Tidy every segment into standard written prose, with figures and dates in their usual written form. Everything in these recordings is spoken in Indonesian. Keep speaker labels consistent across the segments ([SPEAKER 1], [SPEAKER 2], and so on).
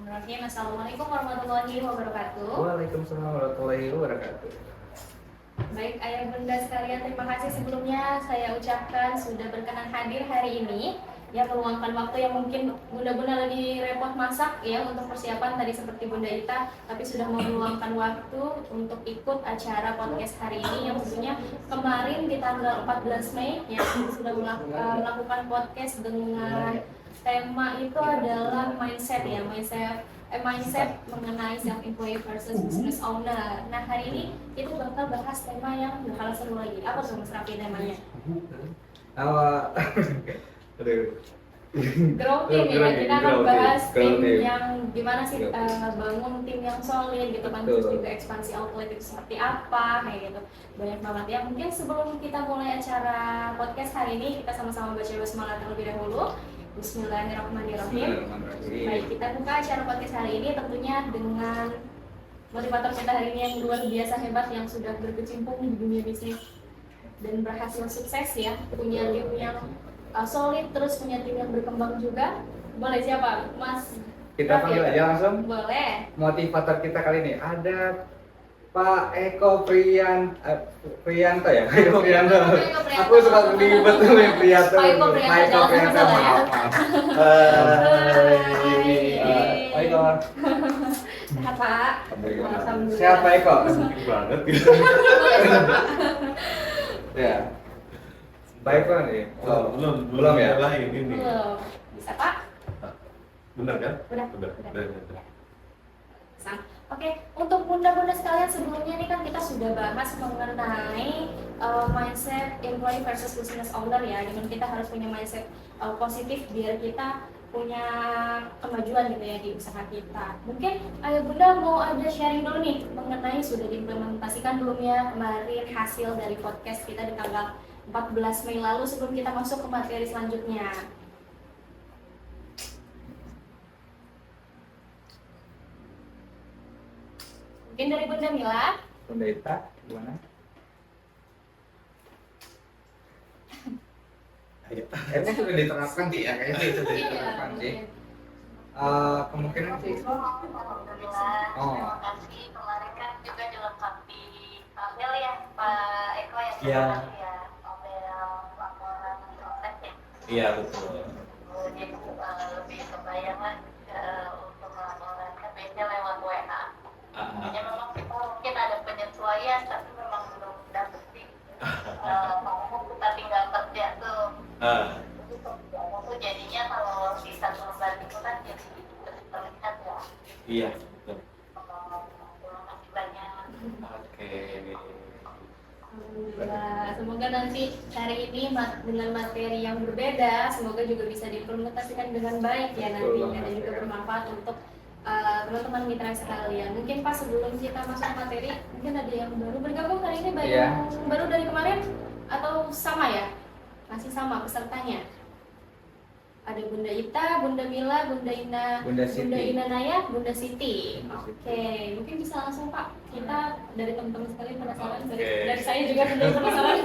[SPEAKER 1] Bismillahirrahmanirrahim. Assalamualaikum warahmatullahi wabarakatuh.
[SPEAKER 2] Waalaikumsalam warahmatullahi wabarakatuh.
[SPEAKER 1] Baik ayah bunda sekalian, terima kasih sebelumnya saya ucapkan sudah berkenan hadir hari ini. Ya, meluangkan waktu yang mungkin bunda-bunda lagi repot masak ya untuk persiapan tadi seperti Bunda Ita, tapi sudah mau meluangkan waktu untuk ikut acara podcast hari ini yang tentunya kemarin di tanggal 14 Mei ya sudah melakukan podcast dengan tema itu adalah mindset ya, mindset mengenai self employed versus business owner. Nah, hari ini kita bakal bahas tema yang bakal seru lagi. Apa tuh Mas Raffi temanya? Grow team ya, kita akan bahas tim yang gimana sih bangun tim yang solid gitu kan, terus juga ekspansi outlet itu seperti apa kayak gitu, banyak banget ya. Mungkin sebelum kita mulai acara podcast hari ini, kita sama-sama baca basmalah terlebih dahulu. Bismillahirrahmanirrahim. Baik, kita buka acara podcast hari ini tentunya dengan motivator kita hari ini yang luar biasa hebat, yang sudah berkecimpung di dunia bisnis dan berhasil sukses ya, punya tim yang solid, terus punya tim yang berkembang juga. Boleh siapa? Mas?
[SPEAKER 2] Kita panggil aja langsung.
[SPEAKER 1] Boleh.
[SPEAKER 2] Motivator kita kali ini ada Pak Eko Priyanto ya? Eko Priyanto. Aku suka ribet dengan Priyanto.
[SPEAKER 1] Pak Eko Priyanto.
[SPEAKER 2] Maaf. Pak Eko.
[SPEAKER 1] Sehat Pak?
[SPEAKER 2] Alhamdulillah. Sehat Pak Eko?
[SPEAKER 3] Banget gitu.
[SPEAKER 2] Ya. Pak Eko nih?
[SPEAKER 3] Belum ya? Lah ini nih.
[SPEAKER 1] Belum. Bisa Pak?
[SPEAKER 3] Benar kan?
[SPEAKER 1] Udah.
[SPEAKER 3] Udah.
[SPEAKER 1] Oke, untuk bunda-bunda sekalian, sebelumnya nih kan kita sudah bahas mengenai mindset employee versus business owner ya, dimana kita harus punya mindset positif biar kita punya kemajuan gitu ya di usaha kita. Mungkin ayah bunda mau ada sharing dulu nih mengenai sudah diimplementasikan belum ya kemarin hasil dari podcast kita di tanggal 14 Mei lalu, sebelum kita masuk ke materi selanjutnya. Mungkin dari Bunda Mila.
[SPEAKER 2] Bunda Ita, gimana? Ini sudah diterapkan sih ya, kayaknya sudah diterapkan sih. Kemungkinan sih.
[SPEAKER 4] Terima kasih. Kemarin kan juga dilengkapi tabel ya Pak Eko ya.
[SPEAKER 3] Iya.
[SPEAKER 4] Tabel laporan proses ya.
[SPEAKER 3] Iya betul.
[SPEAKER 4] Jadi lebih kebayang lah untuk laporan kan biasanya lewat WA. Hanya memang kita mungkin ada penyesuaian, tapi memang belum dapet sih. Mau kita tinggal kerja tuh. Itu jadinya kalau di satu lembar itu kan jadi terlihat ya.
[SPEAKER 3] Iya betul.
[SPEAKER 4] Terima kasih banyak.
[SPEAKER 3] Oke.
[SPEAKER 1] Alhamdulillah. Semoga nanti hari ini dengan materi yang berbeda, semoga juga bisa diimplementasikan dengan baik ya nantinya, dan juga bermanfaat untuk teman-teman mitra sekalian. Mungkin Pak, sebelum kita masuk materi, mungkin ada yang baru bergabung hari ini, baik yang baru dari kemarin atau sama ya? Masih sama pesertanya? Ada Bunda Ita, Bunda Mila, Bunda Ina,
[SPEAKER 2] Bunda
[SPEAKER 1] Ina Naya, Bunda Siti. Oke, mungkin bisa langsung Pak. Kita dari teman-teman sekalian penasaran, dari saya juga sudah penasaran.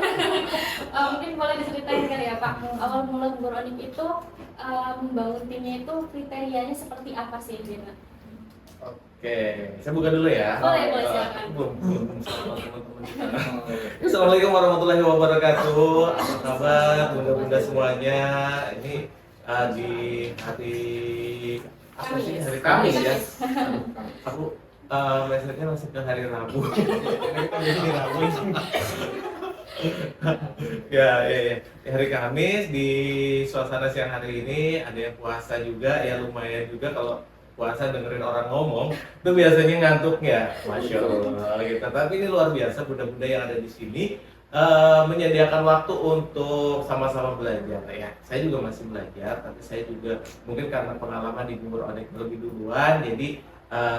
[SPEAKER 1] Mungkin boleh diceritain kali ya Pak, awal mula Buronik itu membangun timnya itu kriterianya seperti apa sih Bina?
[SPEAKER 3] Oke, saya buka dulu ya.
[SPEAKER 1] Boleh silakan.
[SPEAKER 3] Assalamualaikum warahmatullahi wabarakatuh. Apa kabar bunda-bunda semuanya? Ini di hari apa sih? Hari Kamis ya. Aku mindsetnya masih ke hari Rabu. Hari Rabu. Ya, hari Kamis di suasana siang hari ini ada yang puasa juga ya, lumayan juga. Kalau puasa dengerin orang ngomong itu biasanya ngantuk ya, masya Allah gitu. Tapi ini luar biasa bunda-bunda yang ada di sini menyediakan waktu untuk sama-sama belajar ya. Saya juga masih belajar, tapi saya juga mungkin karena pengalaman di Buronik lebih duluan, jadi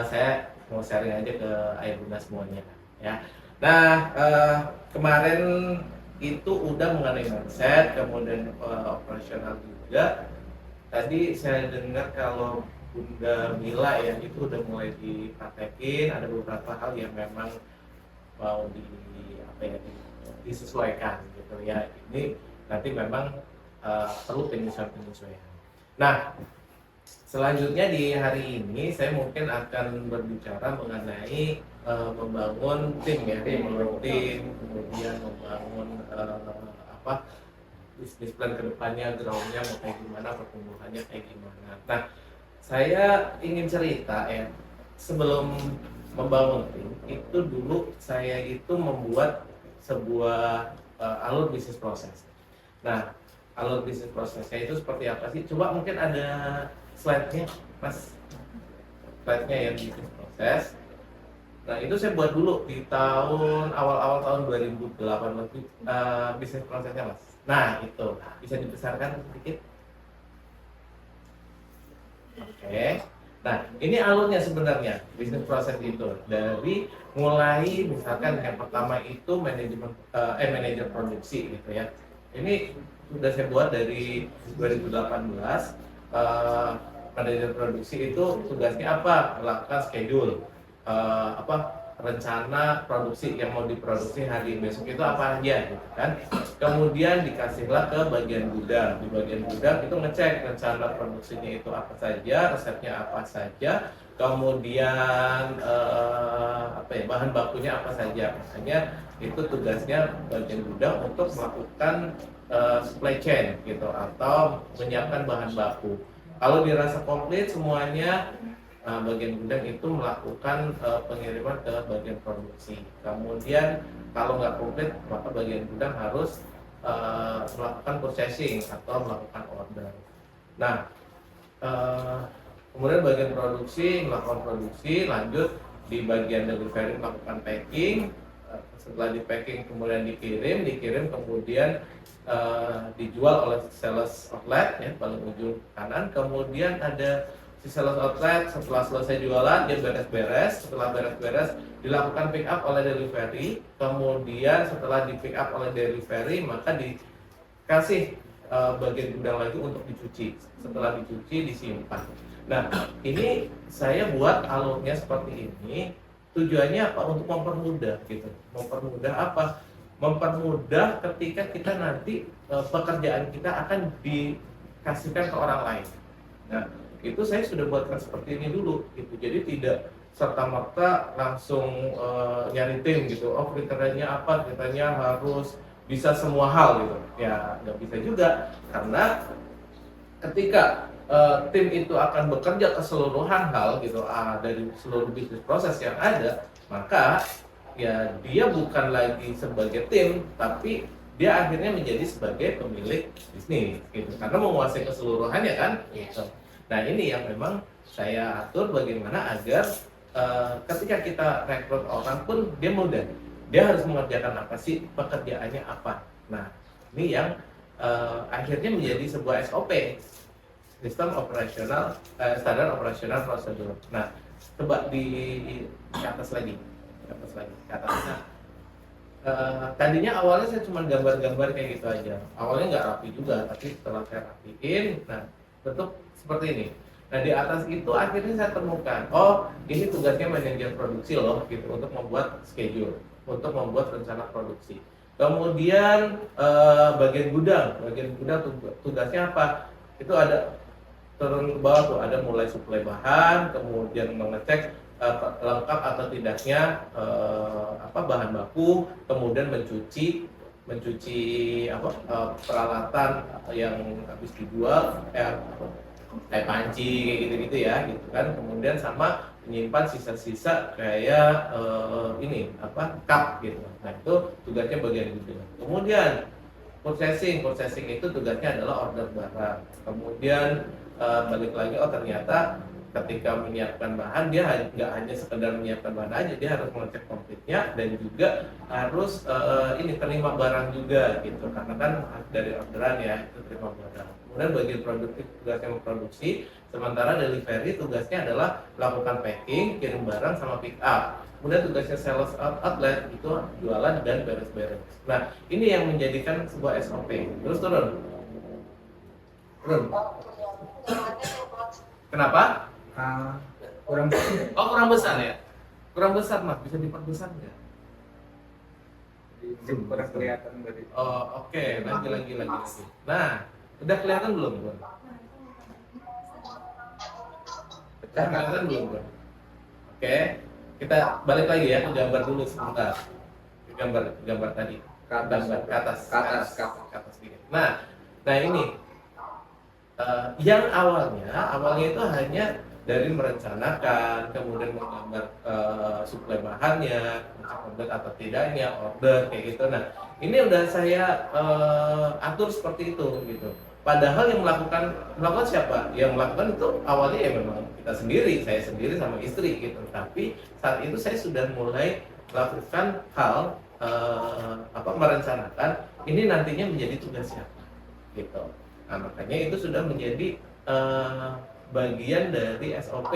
[SPEAKER 3] saya mau sharing aja ke ayah bunda semuanya ya. Nah, kemarin itu udah mengenai mindset, kemudian operasional juga. Tadi saya dengar kalau Bunda Mila ya itu udah mulai dipraktekin, ada beberapa hal yang memang mau disesuaikan gitu ya. Ini nanti memang perlu penyesuaian. Nah, Selanjutnya di hari ini saya mungkin akan berbicara mengenai membangun tim ya, membangun tim, kemudian membangun apa bisnis plan kedepannya, groundnya mau kayak gimana, pertumbuhannya kayak gimana. Nah, saya ingin cerita ya, sebelum membangun tim itu dulu saya itu membuat sebuah alur bisnis proses. Nah, alur bisnis prosesnya itu seperti apa sih? Coba mungkin ada slide-nya, Mas. Slide-nya yang bisnis proses. Nah, itu saya buat dulu di awal-awal tahun 2008 bisnis prosesnya, Mas. Nah, itu bisa dibesarkan sedikit. Oke. Nah, ini alurnya sebenarnya bisnis proses itu dari mulai misalkan yang pertama itu manajer produksi gitu ya. Ini sudah saya buat dari 2018. Manajer produksi itu tugasnya apa? Melakukan schedule, rencana produksi yang mau diproduksi hari besok itu apa aja gitu kan. Kemudian dikasihlah ke bagian gudang. Di bagian gudang itu ngecek rencana produksinya itu apa saja, resepnya apa saja, kemudian bahan bakunya apa saja. Makanya itu tugasnya bagian gudang untuk melakukan supply chain gitu atau menyiapkan bahan baku. Kalau dirasa komplit semuanya, bagian gudang itu melakukan pengiriman ke bagian produksi. Kemudian kalau nggak komplit maka bagian gudang harus melakukan processing atau melakukan order. Nah, kemudian bagian produksi melakukan produksi, lanjut di bagian delivery melakukan packing. Setelah di packing kemudian dikirim kemudian dijual oleh sales outlet ya paling ujung kanan. Kemudian ada si sales outlet setelah selesai jualan dia beres-beres, setelah beres-beres dilakukan pick up oleh delivery. Kemudian setelah di pick up oleh delivery maka dikasih bagian gudang lagi untuk dicuci. Setelah dicuci disimpan. Nah, ini saya buat alurnya seperti ini. Tujuannya apa? Untuk mempermudah gitu. Mempermudah apa? Mempermudah ketika kita nanti pekerjaan kita akan dikasihkan ke orang lain. Nah, itu saya sudah buatkan seperti ini dulu gitu. Jadi tidak serta-merta langsung nyari tim gitu. Oh, kriterianya apa? Kriterianya harus bisa semua hal gitu. Ya, nggak bisa juga karena ketika tim itu akan bekerja keseluruhan hal gitu dari seluruh bisnis proses yang ada, maka ya dia bukan lagi sebagai tim, tapi dia akhirnya menjadi sebagai pemilik bisnis gitu, karena menguasai keseluruhannya kan. Gitu. Nah, ini yang memang saya atur bagaimana agar ketika kita rekrut orang pun dia mudah, dia harus mengerjakan apa sih, pekerjaannya apa. Nah, ini yang akhirnya menjadi sebuah SOP. Sistem operasional, standar operasional prosedur. Nah, coba di atas lagi, ke atasnya. Tadinya awalnya saya cuma gambar-gambar kayak gitu aja. Awalnya nggak rapi juga, tapi setelah saya rapiin, nah bentuk seperti ini. Nah, di atas itu akhirnya saya temukan, oh ini tugasnya manajer produksi loh, gitu, untuk membuat schedule, untuk membuat rencana produksi. Kemudian bagian gudang tugasnya apa? Itu ada turun ke bawah tuh, ada mulai suplai bahan, kemudian mengecek lengkap atau tidaknya bahan baku, kemudian mencuci peralatan yang habis dijual kayak panci kayak gitu-gitu ya gitu kan. Kemudian sama menyimpan sisa-sisa kayak cup gitu. Nah, itu tugasnya bagian gitu. Kemudian processing itu tugasnya adalah order barang. Kemudian balik lagi, ternyata ketika menyiapkan bahan dia nggak hanya sekedar menyiapkan bahan aja, dia harus mengecek komplitnya dan juga harus terima barang juga gitu, karena kan dari orderan ya itu terima barang. Kemudian bagian produktif tugasnya memproduksi, sementara delivery tugasnya adalah melakukan packing, kirim barang sama pick up. Kemudian tugasnya sales outlet itu jualan dan beres-beres. Nah, ini yang menjadikan sebuah SOP. Terus turun. Kenapa?
[SPEAKER 2] Kurang
[SPEAKER 3] kurang besar ya? Kurang besar, Mas. Bisa diperbesar nggak?
[SPEAKER 2] kurang kelihatan berarti.
[SPEAKER 3] Oh, oke. Lagi. Nah, udah kelihatan belum? Kelihatan belum bro? Oke, kita balik lagi ya ke gambar dulu sebentar. Ke gambar tadi.
[SPEAKER 2] Ke atas.
[SPEAKER 3] Gambar ke atas.
[SPEAKER 2] Ke atas.
[SPEAKER 3] Ke atas sedikit. Nah ini yang awalnya itu hanya dari merencanakan, kemudian menggambar suplai bahannya, komplit atau tidaknya, order kayak gitu. Nah, ini udah saya atur seperti itu gitu. Padahal yang melakukan siapa? Yang melakukan itu awalnya ya memang kita sendiri, saya sendiri sama istri gitu. Tapi saat itu saya sudah mulai melakukan hal merencanakan ini nantinya menjadi tugas siapa gitu. Nah, makanya itu sudah menjadi bagian dari SOP.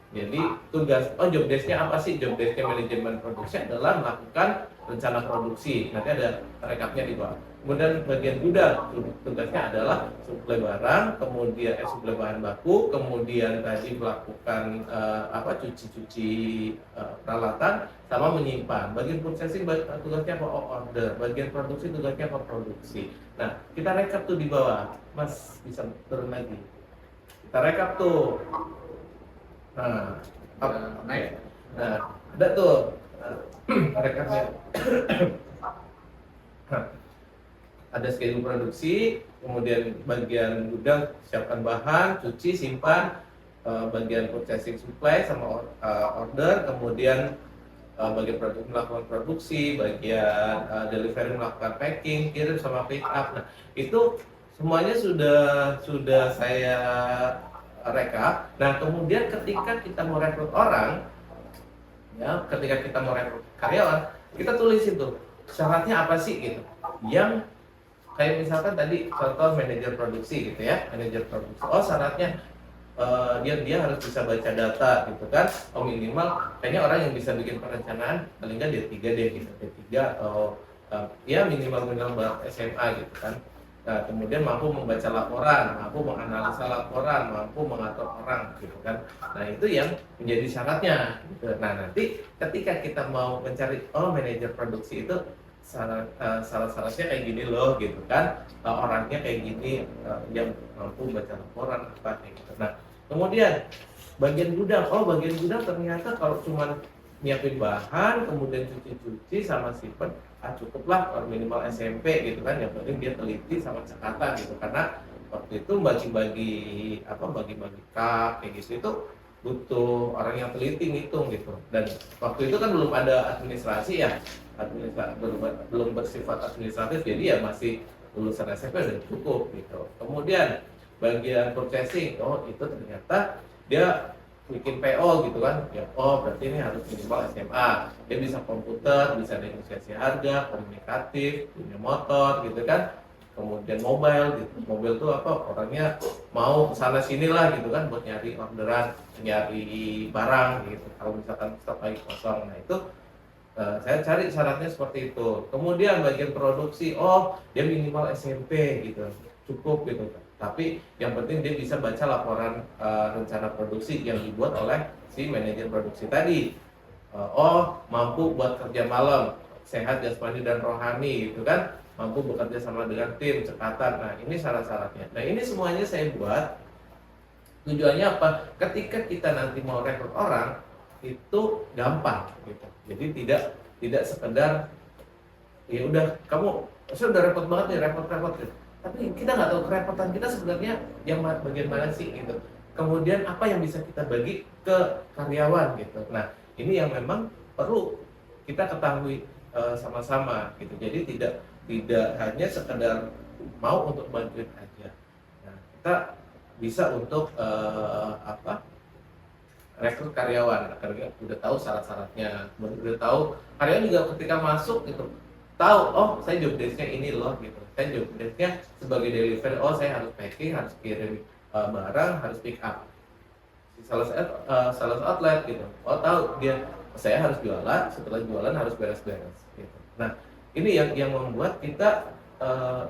[SPEAKER 3] Jadi tugas, job desk-nya apa sih? Job desk-nya manajemen produksi adalah melakukan rencana produksi. Nanti ada rekapnya di bawah. Kemudian bagian gudang, tugasnya adalah suplai barang, kemudian suplai bahan baku, kemudian tadi melakukan cuci peralatan, sama menyimpan. Bagian purchasing tugasnya apa? Order. Bagian produksi tugasnya apa? Produksi. Nah, kita rekap tuh di bawah. Mas bisa turun lagi. Kita rekap tuh. Nah,
[SPEAKER 2] naik.
[SPEAKER 3] Nah, ada tuh rekapnya. Ada schedule produksi, kemudian bagian gudang siapkan bahan, cuci, simpan, bagian purchasing supply sama order, kemudian bagian melakukan produksi, bagian delivery melakukan packing, kirim sama pick up. Nah, itu semuanya sudah saya rekap. Nah, kemudian ketika kita mau rekrut orang, ya, ketika kita mau rekrut karyawan, kita tulis itu syaratnya apa sih gitu. Yang kayak misalkan tadi contoh manajer produksi gitu ya, manajer produksi. Syaratnya dia harus bisa baca data gitu kan. Minimal kayaknya orang yang bisa bikin perencanaan paling nggak D3 deh gitu, D3 atau ya minimal SMA gitu kan. Nah, kemudian mampu membaca laporan, mampu menganalisa laporan, mampu mengatur orang gitu kan. Nah, itu yang menjadi syaratnya gitu. Nah, nanti ketika kita mau mencari manajer produksi itu syarat-syaratnya kayak gini loh gitu kan, orangnya kayak gini, yang mampu baca laporan apa kayak gitu. Nah, kemudian bagian gudang, bagian gudang ternyata kalau cuma nyiapin bahan, kemudian cuci-cuci sama simpen, cukuplah minimal SMP gitu kan. Yang penting dia teliti sama catatan gitu, karena waktu itu bagi-bagi cup kayak gitu itu butuh orang yang teliti ngitung gitu. Dan waktu itu kan belum ada administrasi ya, belum bersifat administratif, jadi ya masih lulusan SMP udah cukup gitu. Kemudian bagian purchasing, itu ternyata dia bikin PO gitu kan, ya berarti ini harus minimal SMA, dia bisa komputer, bisa negosiasi harga, komunikatif, punya motor gitu kan. Kemudian mobile gitu, mobil tuh orangnya mau kesana sini lah gitu kan, buat nyari orderan, nyari barang gitu, kalau misalkan stok lagi kosong. Nah, itu saya cari syaratnya seperti itu. Kemudian bagian produksi, dia minimal SMP gitu, cukup gitu kan. Tapi yang penting dia bisa baca laporan rencana produksi yang dibuat oleh si manajer produksi tadi. Mampu buat kerja malam, sehat jasmani dan rohani gitu kan, mampu bekerja sama dengan tim, cekatan. Nah, ini syarat-syaratnya. Nah, ini semuanya saya buat tujuannya apa? Ketika kita nanti mau rekrut orang itu gampang gitu. Jadi tidak sekedar ya udah kamu sudah repot banget nih, repot gitu. Tapi kita nggak tahu kerepotan kita sebenarnya yang bagian mana sih gitu. Kemudian apa yang bisa kita bagi ke karyawan gitu. Nah, ini yang memang perlu kita ketahui sama-sama gitu. Jadi tidak hanya sekedar mau untuk bantuin aja. Nah, kita bisa untuk rekrut karyawan. Karena udah tahu syarat-syaratnya, udah tahu karyawan juga ketika masuk gitu tahu, saya job desk-nya ini loh gitu. Saya job desk-nya sebagai delivery, saya harus packing, harus kirim barang, harus pick up. Sales outlet gitu. Tahu dia saya harus jualan, setelah jualan harus beres-beres gitu. Nah, ini yang membuat kita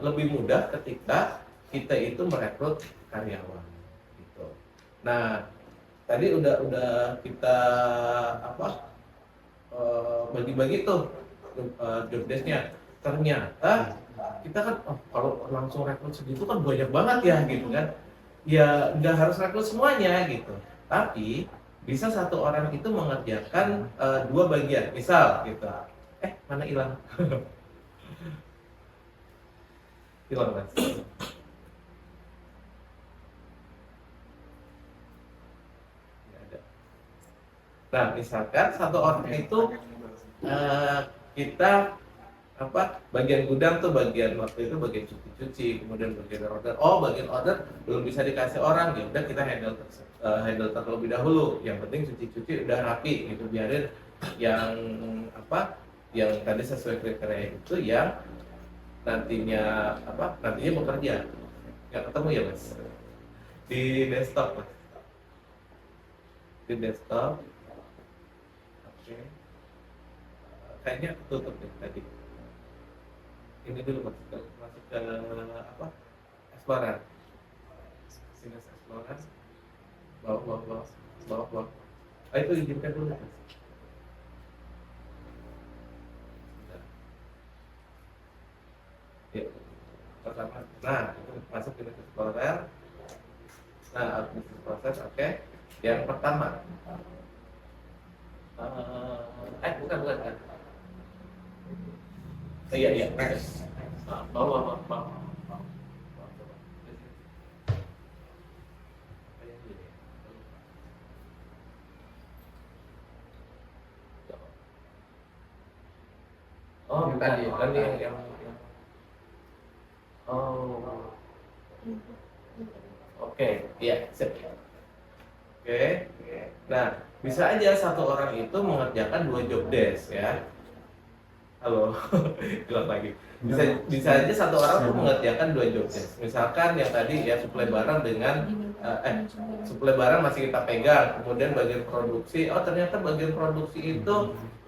[SPEAKER 3] lebih mudah ketika kita itu merekrut karyawan gitu. Nah, tadi udah kita bagi-bagi tuh job desk-nya. Ternyata kita kan kalau langsung rekrut segitu kan banyak banget ya gitu kan. Ya nggak harus rekrut semuanya gitu. Tapi bisa satu orang itu mengerjakan dua bagian, misal gitu. Mana hilang? Hilang mas. Nggak ada. Nah, misalkan satu orang itu kita bagian gudang tuh bagian waktu itu bagian cuci-cuci, kemudian bagian order. Bagian order belum bisa dikasih orang, ya udah kita handle terlebih dahulu. Yang penting cuci-cuci udah rapi gitu, biarin yang yang tadi sesuai kriteria itu yang nantinya bekerja. Nggak ketemu ya mas? Di desktop mas. Di desktop. Oke. Kayaknya tutup deh tadi. Ini dulu masuk ke Explorer. Sini Explorer. Bawah. Itu izinkan dulu mas. Ya, pertama, itu masuk ke Explorer. Business process, oke. Yang pertama, bukan. Iya. Bawah.
[SPEAKER 2] Yang tadi.
[SPEAKER 3] yang Oke, iya, sip. Oke. Nah, bisa aja satu orang itu mengerjakan 2 job desk ya. Halo, hilang lagi. Bisa aja satu orang tuh mengerjakan 2 job desk. Misalkan yang tadi ya suplai barang dengan suplai barang masih kita pegang, kemudian bagian produksi, ternyata bagian produksi itu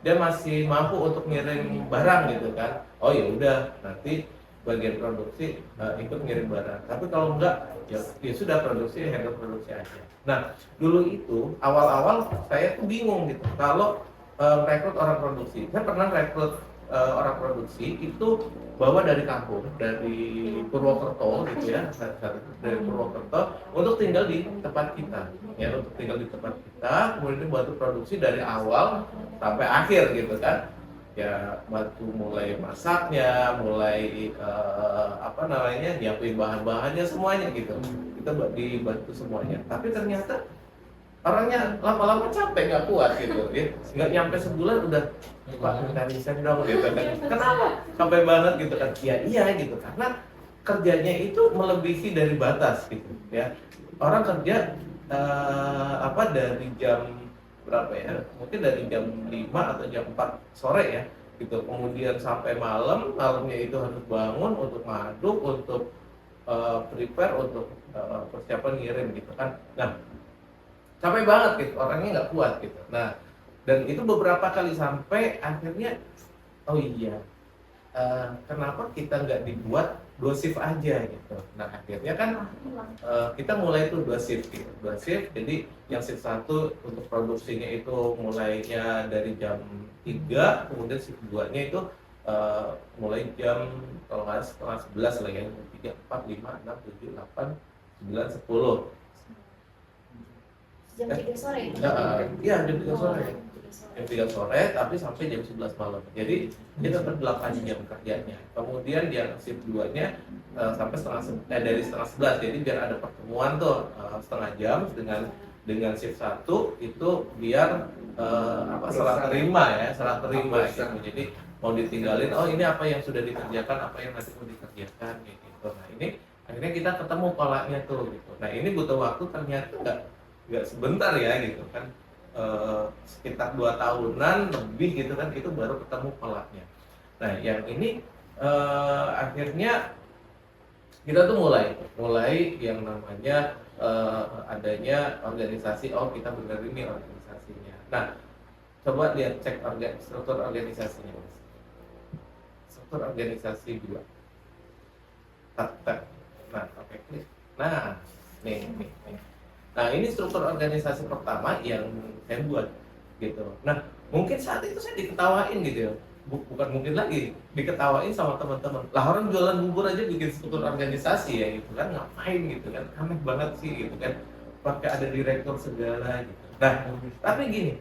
[SPEAKER 3] dia masih mampu untuk ngirim barang gitu kan. Ya udah, nanti bagian produksi ikut ngirim barang. Tapi kalau enggak, ya sudah produksi, handle produksi aja. Nah, dulu itu awal-awal saya tuh bingung gitu. Kalau rekrut orang produksi, saya pernah rekrut orang produksi itu bawa dari kampung, dari Purwokerto gitu ya, dari Purwokerto untuk tinggal di tempat kita, ya untuk tinggal di tempat kita, kemudian bantu produksi dari awal sampai akhir gitu kan. Ya bantu mulai masaknya, mulai nyiapin bahan-bahannya semuanya gitu. Kita dibantu semuanya. Tapi ternyata orangnya lama-lama capek, nggak kuat gitu ya. Nggak nyampe sebulan udah, Pak minta resign dong gitu kan. Kenapa? Capek banget gitu kan. Ya iya gitu, karena kerjanya itu melebihi dari batas gitu ya. Orang kerja dari jam berapa ya, mungkin dari jam 5 atau jam 4 sore ya gitu, kemudian sampai malamnya itu harus bangun untuk ngaduk, untuk prepare, untuk persiapan ngirim gitu kan. Nah, capek banget gitu, orangnya nggak kuat gitu. Nah, dan itu beberapa kali sampai akhirnya kenapa kita nggak dibuat 2 shift aja gitu. Nah, akhirnya kan kita mulai tuh 2 shift gitu. 2 shift, jadi yang shift 1 untuk produksinya itu mulainya dari jam 3, kemudian shift 2-nya itu mulai jam kalau nggak setengah 11 lah ya, 3, 4, 5, 6, 7, 8, 9, 10.
[SPEAKER 1] Jam 3 sore?
[SPEAKER 3] Iya, jam 3 sore. Jam 3 sore tapi sampai jam 11 malam. Jadi kita tetap 8 jam kerjanya. Kemudian yang shift 2-nya sampai dari setengah 11. Jadi biar ada pertemuan tuh setengah jam dengan shift 1 itu biar serah terima gitu. Jadi mau ditinggalin, ini apa yang sudah dikerjakan, apa yang nanti mau dikerjakan gitu. Nah, ini akhirnya kita ketemu polanya tuh gitu. Nah, ini butuh waktu ternyata nggak sebentar ya gitu kan. Sekitar 2 tahunan lebih gitu kan, itu baru ketemu polanya. Nah, yang ini akhirnya kita tuh mulai yang namanya adanya organisasi. Kita bener ini organisasinya. Nah, coba lihat cek struktur organisasinya mas. Struktur organisasi 2. Nah, oke, klik. Nah, nih. Nah, ini struktur organisasi pertama yang saya buat gitu. Nah, mungkin saat itu saya diketawain gitu ya. Bukan mungkin lagi, diketawain sama teman-teman. Lah, orang jualan bubur aja bikin struktur organisasi ya gitu kan, ngapain gitu kan, aneh banget sih gitu kan. pakai ada direktur segala gitu. Nah, tapi gini,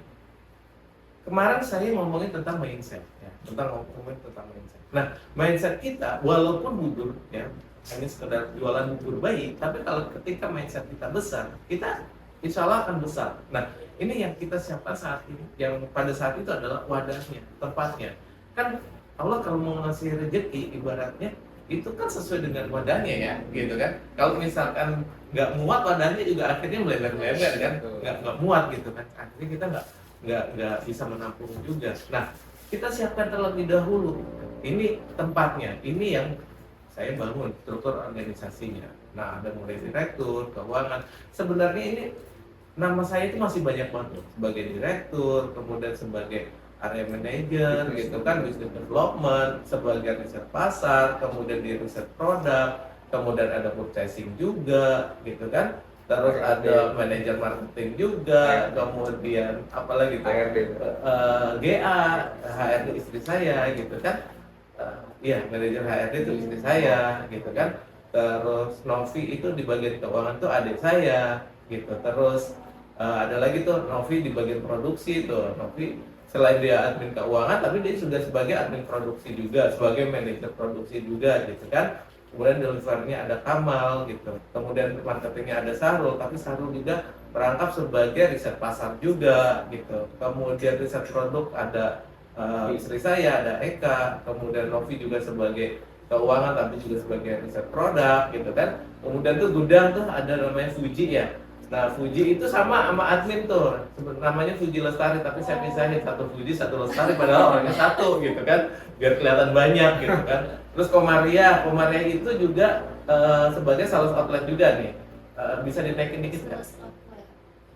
[SPEAKER 3] kemarin saya ngomongin tentang mindset ya, ngomongin tentang mindset. Nah, mindset kita walaupun bubur ya, hanya sekedar jualan bubur bayi, tapi kalau ketika mindset kita besar, kita insya Allah akan besar. Nah, ini yang kita siapkan saat ini, yang pada saat itu adalah wadahnya, tempatnya. Kan Allah kalau mau ngasih rezeki, ibaratnya itu kan sesuai dengan wadahnya ya, gitu kan. Kalau misalkan nggak muat wadahnya juga akhirnya melebar-lebar kan, nggak muat gitu kan. Akhirnya kita nggak bisa menampung juga. Nah, kita siapkan terlebih dahulu. Ini tempatnya, ini yang saya bangun struktur organisasinya. Nah, ada mulai direktur, keuangan. Sebenarnya ini nama saya itu masih banyak banget sebagai direktur, kemudian sebagai area manager gitu kan, business development, sebagai riset pasar, kemudian di riset produk, kemudian ada purchasing juga gitu kan, terus ada manajer marketing juga, kemudian apalagi tuh GA, HRD istri saya gitu kan, iya manajer HRD itu istri saya gitu kan, terus Novi itu di bagian keuangan tuh adik saya gitu, terus ada lagi tuh Novi di bagian produksi tuh, Novi selain dia admin keuangan, tapi dia sudah sebagai admin produksi juga, sebagai manajer produksi juga gitu kan. Kemudian delivernya ada Kamal gitu, kemudian marketingnya ada Sahrul, tapi Sahrul juga merangkap sebagai riset pasar juga gitu. Kemudian riset produk ada istri saya, ada Eka, kemudian Novi juga sebagai keuangan tapi juga sebagai riset produk gitu kan. Kemudian tuh gudang tuh ada namanya Fuji ya. Nah, Fuji itu sama admin tuh, namanya Fuji Lestari, tapi saya pisahin satu Fuji, satu Lestari, padahal orangnya satu gitu kan, biar kelihatan banyak gitu kan. Terus Komaria itu juga sebagai sales outlet juga nih, bisa dinaikin dikit nggak?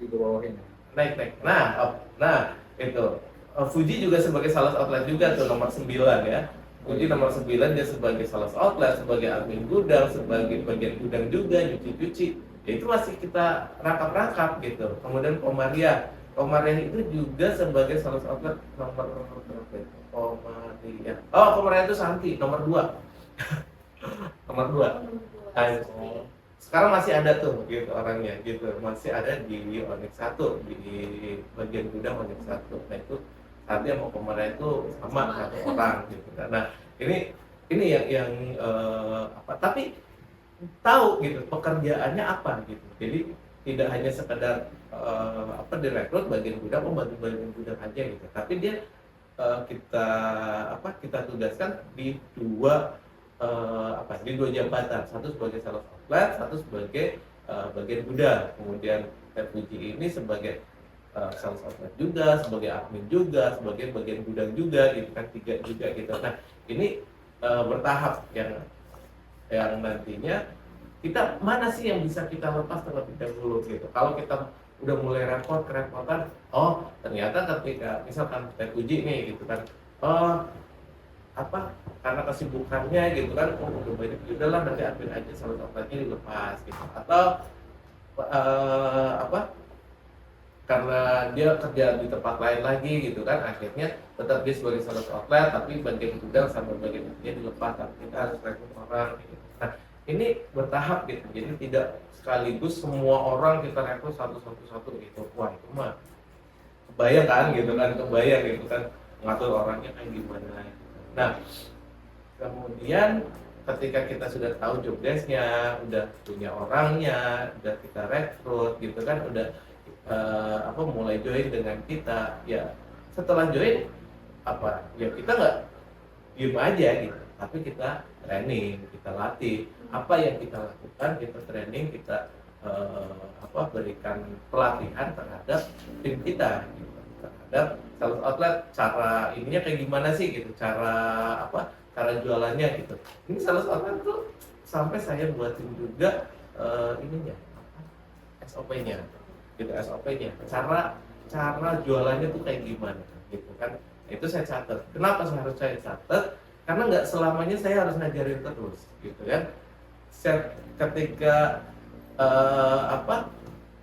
[SPEAKER 2] Di bawahin.
[SPEAKER 3] Naik. Nah itu Fuji juga sebagai sales outlet juga tuh nomor 9 ya. Fuji nomor 9 dia sebagai sales outlet, sebagai admin gudang, sebagai bagian gudang juga, nyuci-nyuci. Ya, itu masih kita rangkap-rangkap gitu. Kemudian Komaria itu juga sebagai sales outlet nomor berapa itu? Komaria itu Santi nomor 2. Nomor 2. Nah, sekarang masih ada tuh gitu orangnya gitu. Masih ada di Onyx 1, di bagian gudang Onyx 1. Nah, itu Santi sama Komaria itu sama satu orang gitu. Nah, ini yang tapi tahu gitu pekerjaannya apa gitu, jadi tidak hanya sekedar direkrut bagian gudang, membantu bagian gudang aja gitu, tapi dia kita tugaskan di dua jabatan, satu sebagai sales outlet, satu sebagai bagian gudang. Kemudian Fuji ini sebagai sales outlet juga, sebagai admin juga, sebagai bagian gudang juga gitu kan, 3 juga gitu. Nah, ini bertahap yang nantinya kita mana sih yang bisa kita lepas terlebih dahulu gitu. Kalau kita udah mulai kerepotan, ternyata ketika misalkan kita uji nih gitu kan, karena kesibukannya gitu kan, udah banyak, udahlah nanti admin aja sales outletnya dilepas gitu, atau karena dia kerja di tempat lain lagi gitu kan, akhirnya tetap dia sebagai sales outlet tapi bagian gudang sama bagian adminnya dilepas, tapi kita harus rekrut orang gitu. Nah, ini bertahap gitu, jadi tidak sekaligus semua orang kita rekrut satu-satu gitu. Wah, itu mah kebayang gitu kan ngatur orangnya kayak gimana gitu. Nah, kemudian ketika kita sudah tahu job desk-nya, udah punya orangnya, udah kita rekrut gitu kan, udah mulai join dengan kita, ya setelah join ya kita nggak diem aja gitu, tapi kita training, kita latih apa yang kita lakukan, kita training, kita berikan pelatihan terhadap tim kita gitu, terhadap sales outlet, cara ininya kayak gimana sih gitu, cara jualannya gitu. Ini sales outlet tuh sampai saya buatin juga SOP-nya gitu, SOP-nya, cara jualannya tuh kayak gimana gitu kan. Itu saya catat. Kenapa saya catat? Karena nggak selamanya saya harus ngajarin terus gitu kan. Ketika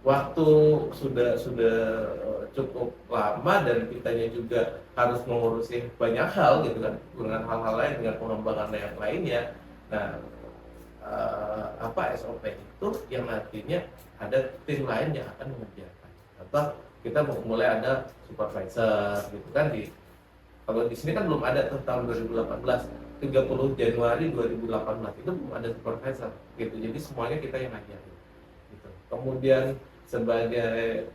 [SPEAKER 3] waktu sudah cukup lama dan kitanya juga harus mengurusi banyak hal gitu kan, dengan hal-hal lain, dengan pengembangan yang lainnya. Nah, SOP itu yang artinya ada tim lain yang akan mengerjakan. Atau kita mulai ada supervisor gitu kan kalau di sini kan belum ada tuh tahun 2018, 30 Januari 2018 itu belum ada supervisor gitu. Jadi semuanya kita yang ngajarin gitu. Kemudian sebagai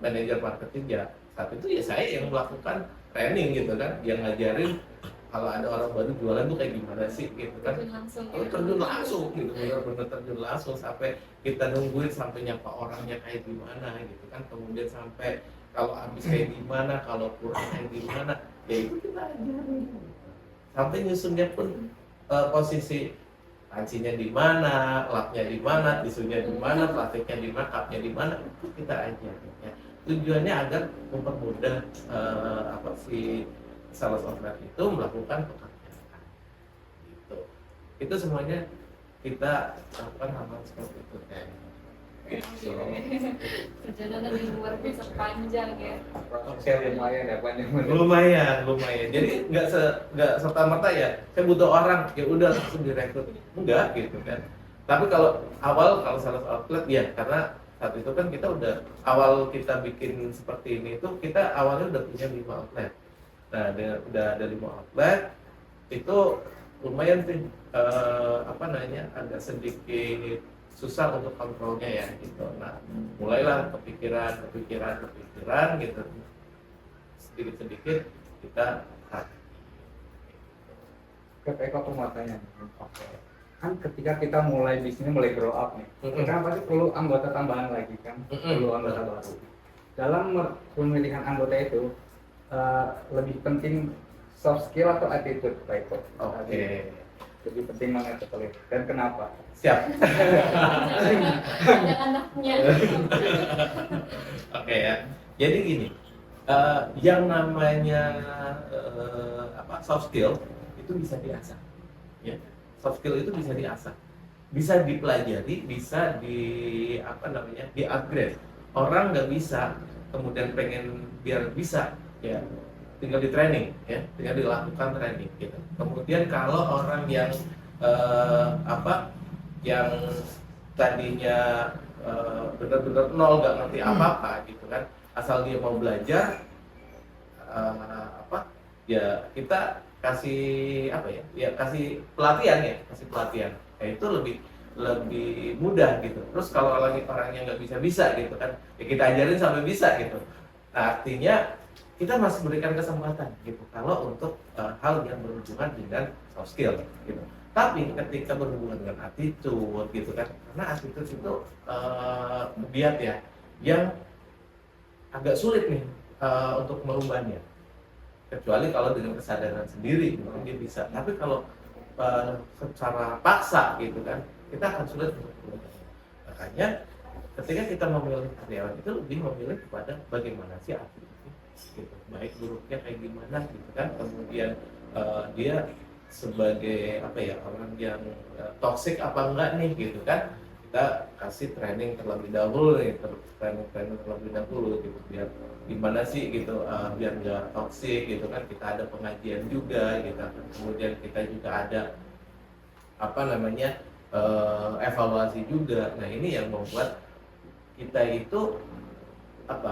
[SPEAKER 3] manajer marketing ya saat itu ya saya yang melakukan training gitu kan, yang ngajarin kalau ada orang baru jualan tuh kayak gimana sih gitu kan. Terjun langsung gitu, benar-benar terjun langsung sampai kita nungguin sampai nyapa orangnya kayak gimana gitu kan. Kemudian sampai kalau habis kayak gimana, kalau kurang kayak gimana, ya itu kita ajarin. Sampai nyusunnya pun posisi lancinya di mana, lapnya di mana, tisunya di mana, plastiknya di mana, cupnya di mana, itu kita ajarin ya. Tujuannya agar mempermudah si sales outlet itu melakukan pekerjaan gitu. Itu semuanya kita lakukan hal seperti itu kan. Gitu.
[SPEAKER 1] Perjalanan yang luar biasa panjang ya.
[SPEAKER 2] Prosesnya lumayan ya panjang.
[SPEAKER 3] Lumayan. Jadi nggak serta merta ya. Saya butuh orang, ya udah langsung direkrut. Enggak gitu kan. Tapi kalau sales outlet ya, karena saat itu kan kita awal kita bikin seperti ini itu kita awalnya udah punya 5 outlet. Nah, udah ada 5 outlet itu lumayan sih agak sedikit susah untuk kontrolnya ya gitu. Nah, mulailah kepikiran gitu. Sedikit kita
[SPEAKER 2] Eko aku mau tanya. Kan ketika kita mulai bisnis mulai grow up nih, kan pasti perlu anggota tambahan lagi kan, perlu anggota baru. Dalam pemilihan anggota itu lebih penting soft skill atau attitude, Pak Eko?
[SPEAKER 3] Oke.
[SPEAKER 2] Lebih penting mana itu dan kenapa?
[SPEAKER 3] Siap.
[SPEAKER 1] Banyak anaknya.
[SPEAKER 3] Oke ya. Jadi gini, yang namanya soft skill itu bisa diasah. Ya. Soft skill itu bisa diasah, bisa dipelajari, bisa di-upgrade. Orang nggak bisa, kemudian pengen biar bisa, ya tinggal di training, ya tinggal dilakukan training gitu. Kemudian kalau orang yang yang tadinya benar-benar nol, nggak ngerti apa-apa gitu kan, asal dia mau belajar, ya kita kasih kasih pelatihan. Ya itu lebih mudah gitu. Terus kalau orangnya nggak bisa gitu kan, ya kita ajarin sampai bisa gitu. Nah, artinya kita masih berikan kesempatan gitu kalau untuk hal yang berhubungan dengan soft skill gitu. Tapi ketika berhubungan dengan attitude gitu kan, karena attitude itu biat ya, yang agak sulit nih untuk merubahnya. Kecuali kalau dengan kesadaran sendiri mungkin dia bisa. Tapi kalau secara paksa gitu kan, kita akan sulit untuk merubah. Makanya ketika kita memilih karyawan itu lebih memilih kepada bagaimana sih attitude gitu, baik buruknya kayak gimana gitu kan. Kemudian dia sebagai orang yang toksik apa enggak nih gitu kan, kita kasih training terlebih dahulu nih, training terlebih dahulu gitu, biar gimana sih gitu, biar nggak toksik gitu kan. Kita ada pengajian juga gitu. Kemudian kita juga ada evaluasi juga. Nah, ini yang membuat kita itu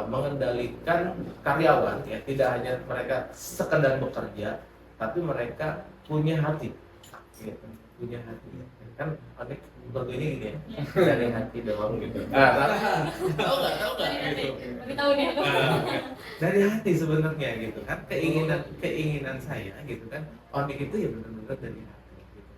[SPEAKER 3] mengendalikan karyawan ya, tidak hanya mereka sekedar bekerja, tapi mereka punya hati gitu. Punya hati kan, aneh bentuknya gini ya, dari hati doang gitu. Tahu nggak gitu.
[SPEAKER 1] Tahu nih.
[SPEAKER 3] Dari hati sebenarnya gitu kan, keinginan saya gitu kan, Onik itu ya benar-benar dari hati gitu.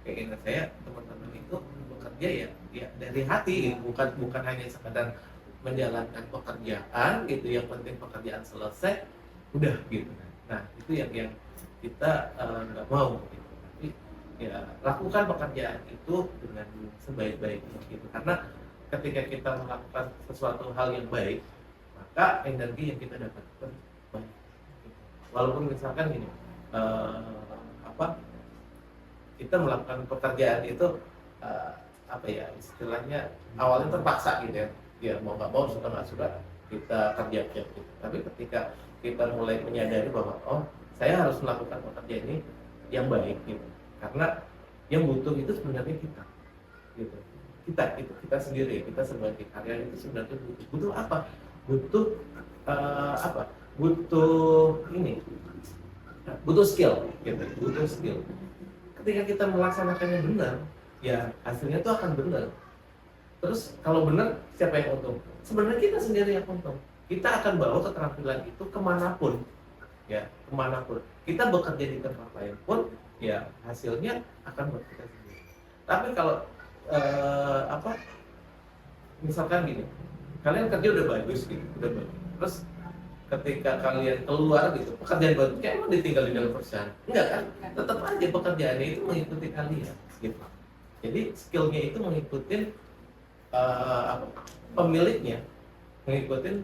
[SPEAKER 3] Keinginan saya teman-teman itu bekerja ya dari hati gitu. bukan hanya sekedar menjalankan pekerjaan gitu, yang penting pekerjaan selesai udah gitu. Nah, itu yang kita nggak mau gitu. Tapi ya lakukan pekerjaan itu dengan sebaik-baiknya gitu, karena ketika kita melakukan sesuatu hal yang baik, maka energi yang kita dapatkan baik gitu. Walaupun misalkan gini, kita melakukan pekerjaan itu istilahnya awalnya terpaksa gitu ya mau nggak mau, suka nggak suka kita kerja gitu. Tapi ketika kita mulai menyadari bahwa saya harus melakukan pekerjaan ini yang baik gitu, karena Yang butuh itu sebenarnya kita, gitu. Kita sendiri, kita sebagai karyawan itu sebenarnya butuh apa? Butuh apa? Butuh skill, gitu. Butuh skill. Ketika kita melaksanakannya benar, ya hasilnya itu akan benar. Terus kalau benar, siapa yang untung? Sebenarnya kita sendiri yang untung. Kita akan bawa keterampilan itu kemanapun, ya kemanapun. Kita bekerja di tempat lain pun, ya hasilnya akan buat kita sendiri. Tapi kalau misalkan gini, kalian kerja udah bagus gitu, udah bagus. Terus ketika kalian keluar gitu, pekerjaan baru, kayak emang ditinggal di dalam perusahaan? Enggak kan? Tetap aja pekerjaannya itu mengikuti kalian, gitu. Jadi skillnya itu mengikuti pemiliknya, mengikuti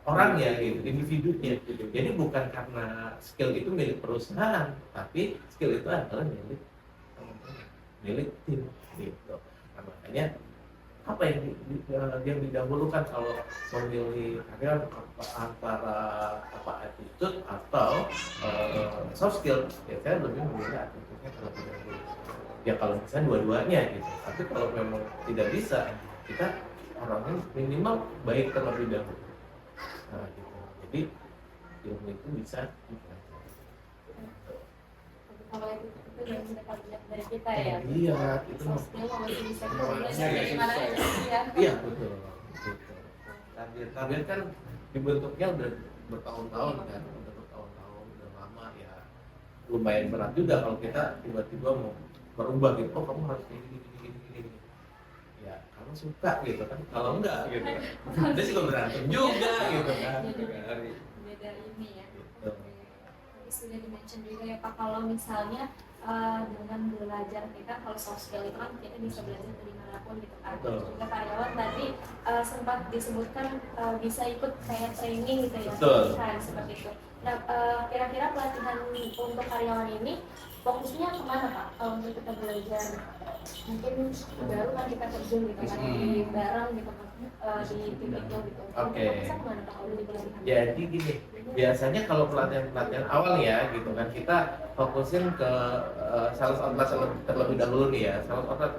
[SPEAKER 3] orangnya gitu, individunya. Jadi bukan karena skill itu milik perusahaan, tapi skill itu adalah milik tim, gitu. Nah, makanya apa yang didahulukan kalau memilih karyawan antara attitude atau soft skill, ya saya lebih memilih attitude-nya terlebih dahulu. Ya kalau bisa dua-duanya gitu. Tapi kalau memang tidak bisa, kita orangnya minimal baik terlebih dahulu. Nah, gitu. Jadi ilmu itu bisa
[SPEAKER 1] Kalau itu yang bisa lihat dari kita ya.
[SPEAKER 3] Iya, itu
[SPEAKER 1] Soft skill masih bisa kita belajar
[SPEAKER 2] Iya,
[SPEAKER 1] dari mana aja ya.
[SPEAKER 3] iya betul. Target kan dibentuknya udah bertahun-tahun kan, udah lama ya. Lumayan berat juga kalau kita tiba-tiba mau berubah gitu. Oh kamu harus gini. Ya kamu suka gitu kan. Kalau enggak gitu kan. Dia juga berantem juga gitu kan.
[SPEAKER 1] Beda ini ya.
[SPEAKER 3] Gitu.
[SPEAKER 1] Tadi sudah di-mention juga ya Pak, kalau misalnya dengan belajar kita, kalau soft skill itu kan kita bisa belajar dari manapun gitu kan.
[SPEAKER 3] Betul.
[SPEAKER 1] Juga karyawan tadi sempat disebutkan bisa ikut kayak training gitu ya,
[SPEAKER 3] Betul.
[SPEAKER 1] pelatihan seperti itu. Nah, kira-kira pelatihan untuk karyawan ini fokusnya kemana Pak? Kalau untuk kita belajar, mungkin baru kan kita terjun gitu kan di barang gitu kan, di tim itu gitu.
[SPEAKER 3] Oke.
[SPEAKER 1] Fokusnya kemana Pak kalau di pelatihan?
[SPEAKER 3] Jadi gini, biasanya kalau pelatihan awal ya gitu kan kita fokusin ke sales outlet terlebih dahulu nih ya. Sales outlet,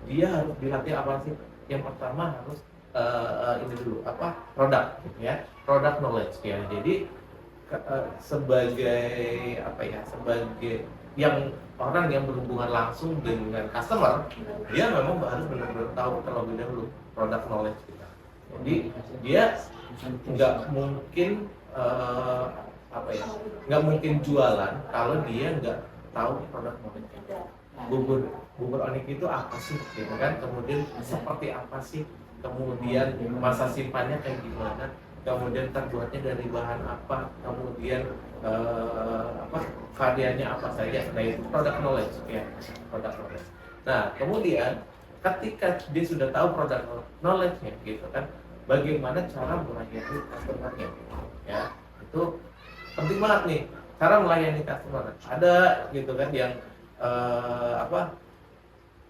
[SPEAKER 3] dia harus dilatih apa sih? Yang pertama harus ini dulu produk gitu ya, product knowledge ya. Jadi sebagai sebagai yang orang yang berhubungan langsung dengan customer, dia memang harus benar-benar tahu terlebih dahulu product knowledge kita. Jadi dia nggak mungkin nggak mungkin jualan kalau dia nggak tahu produk knowledge kita. Bubur onik itu apa sih gitu kan, kemudian seperti apa sih, kemudian masa simpannya kayak gimana, kemudian terbuatnya dari bahan apa, kemudian variannya apa saja. Nah itu product knowledge ya, product knowledge. Nah kemudian ketika dia sudah tahu product knowledge-nya gitu kan, bagaimana cara melayani customer-nya ya, itu penting banget nih, cara melayani customer. Ada gitu kan yang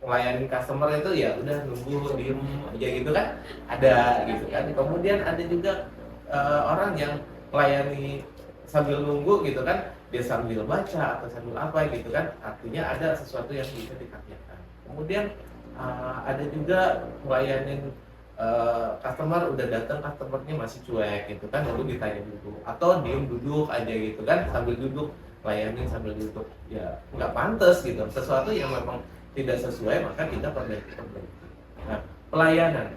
[SPEAKER 3] melayani customer itu ya udah nunggu diem aja gitu kan, ada gitu kan. Kemudian ada juga orang yang melayani sambil nunggu gitu kan, dia sambil baca atau sambil apa gitu kan, artinya ada sesuatu yang bisa dikerjakan. Kemudian ada juga melayani customer udah datang, customernya masih cuek gitu kan, lalu ditanya dulu atau diem duduk aja gitu kan, sambil duduk layani sambil duduk, ya nggak pantas gitu, sesuatu yang memang tidak sesuai maka kita perbaiki. Nah pelayanan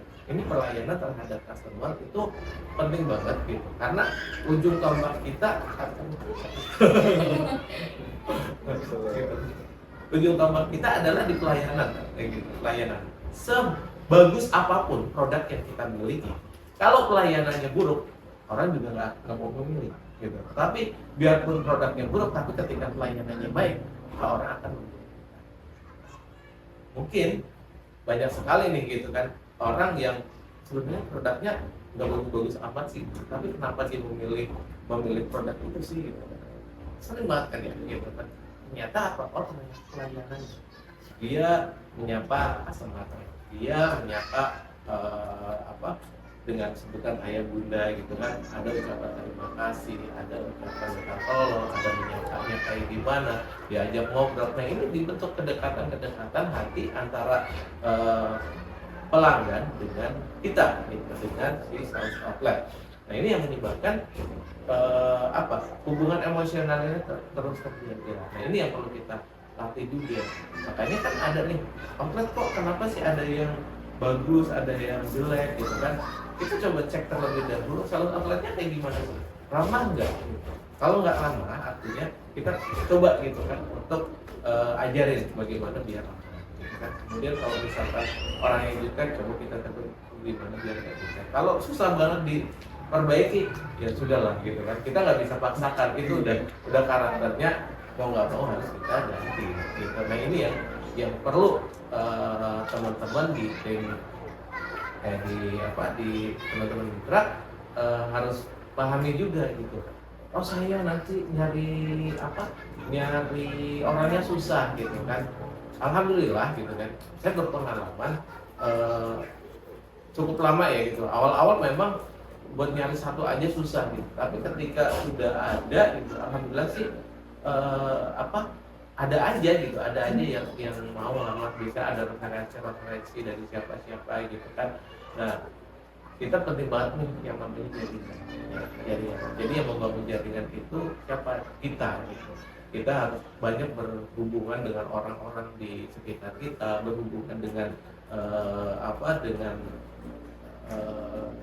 [SPEAKER 3] terhadap customer itu penting banget gitu, karena ujung tombak kita ujung tombak kita adalah di pelayanan kayak gitu. Pelayanan sebagus apapun produk yang kita miliki, kalau pelayanannya buruk, orang juga nggak mau memilih gitu. Tapi biarpun produknya buruk, tapi ketika pelayanannya baik, orang akan memilih. Mungkin banyak sekali nih gitu kan orang yang sebenarnya produknya nggak bagus-bagus amat sih, tapi kenapa dia memilih produk itu sih gitu. Sering banget kan ya gitu kan. Ternyata apa? Pelayanan. Dia menyapa customer, dia menyapa dengan sebutan ayah bunda gitu kan, ada ucapan terima kasih, ada ucapan minta tolong, ada menyapanya kayak gimana, diajak ngobrol. Nah ini dibentuk kedekatan hati antara pelanggan dengan kita, gitu, dengan si sales outlet. Nah ini yang menyebabkan hubungan emosionalnya terus terjaga. Nah ini yang perlu kita latih juga. Makanya kan ada nih outlet, kok kenapa sih ada yang bagus, ada yang jelek gitu kan. Kita coba cek terlebih dahulu sales outletnya kayak gimana sih, ramah nggak? Kalau nggak ramah artinya kita coba gitu kan untuk ajarin bagaimana biar ramah gitu kan. Kemudian kalau misalkan orang yang jutek, coba kita tentu gimana biar nggak jutek. Kalau susah banget diperbaiki ya sudahlah gitu kan, kita nggak bisa paksakan, itu udah karakternya, mau nggak mau harus kita ganti gitu. Nah ini yang perlu teman-teman di tim di teman-teman mitra harus pahami juga gitu. Oh saya nanti nyari orangnya susah gitu kan. Alhamdulillah gitu kan, saya berpengalaman cukup lama ya gitu. Awal-awal memang buat nyari satu aja susah gitu, tapi ketika sudah ada gitu, alhamdulillah sih ada aja gitu, ada aja yang mau ngelamar, bisa ada referensi dari siapa gitu kan. Nah kita penting banget nih yang namanya jaringan. Jadi yang membangun jaringan itu siapa? Kita gitu. Kita harus banyak berhubungan dengan orang-orang di sekitar kita, berhubungan dengan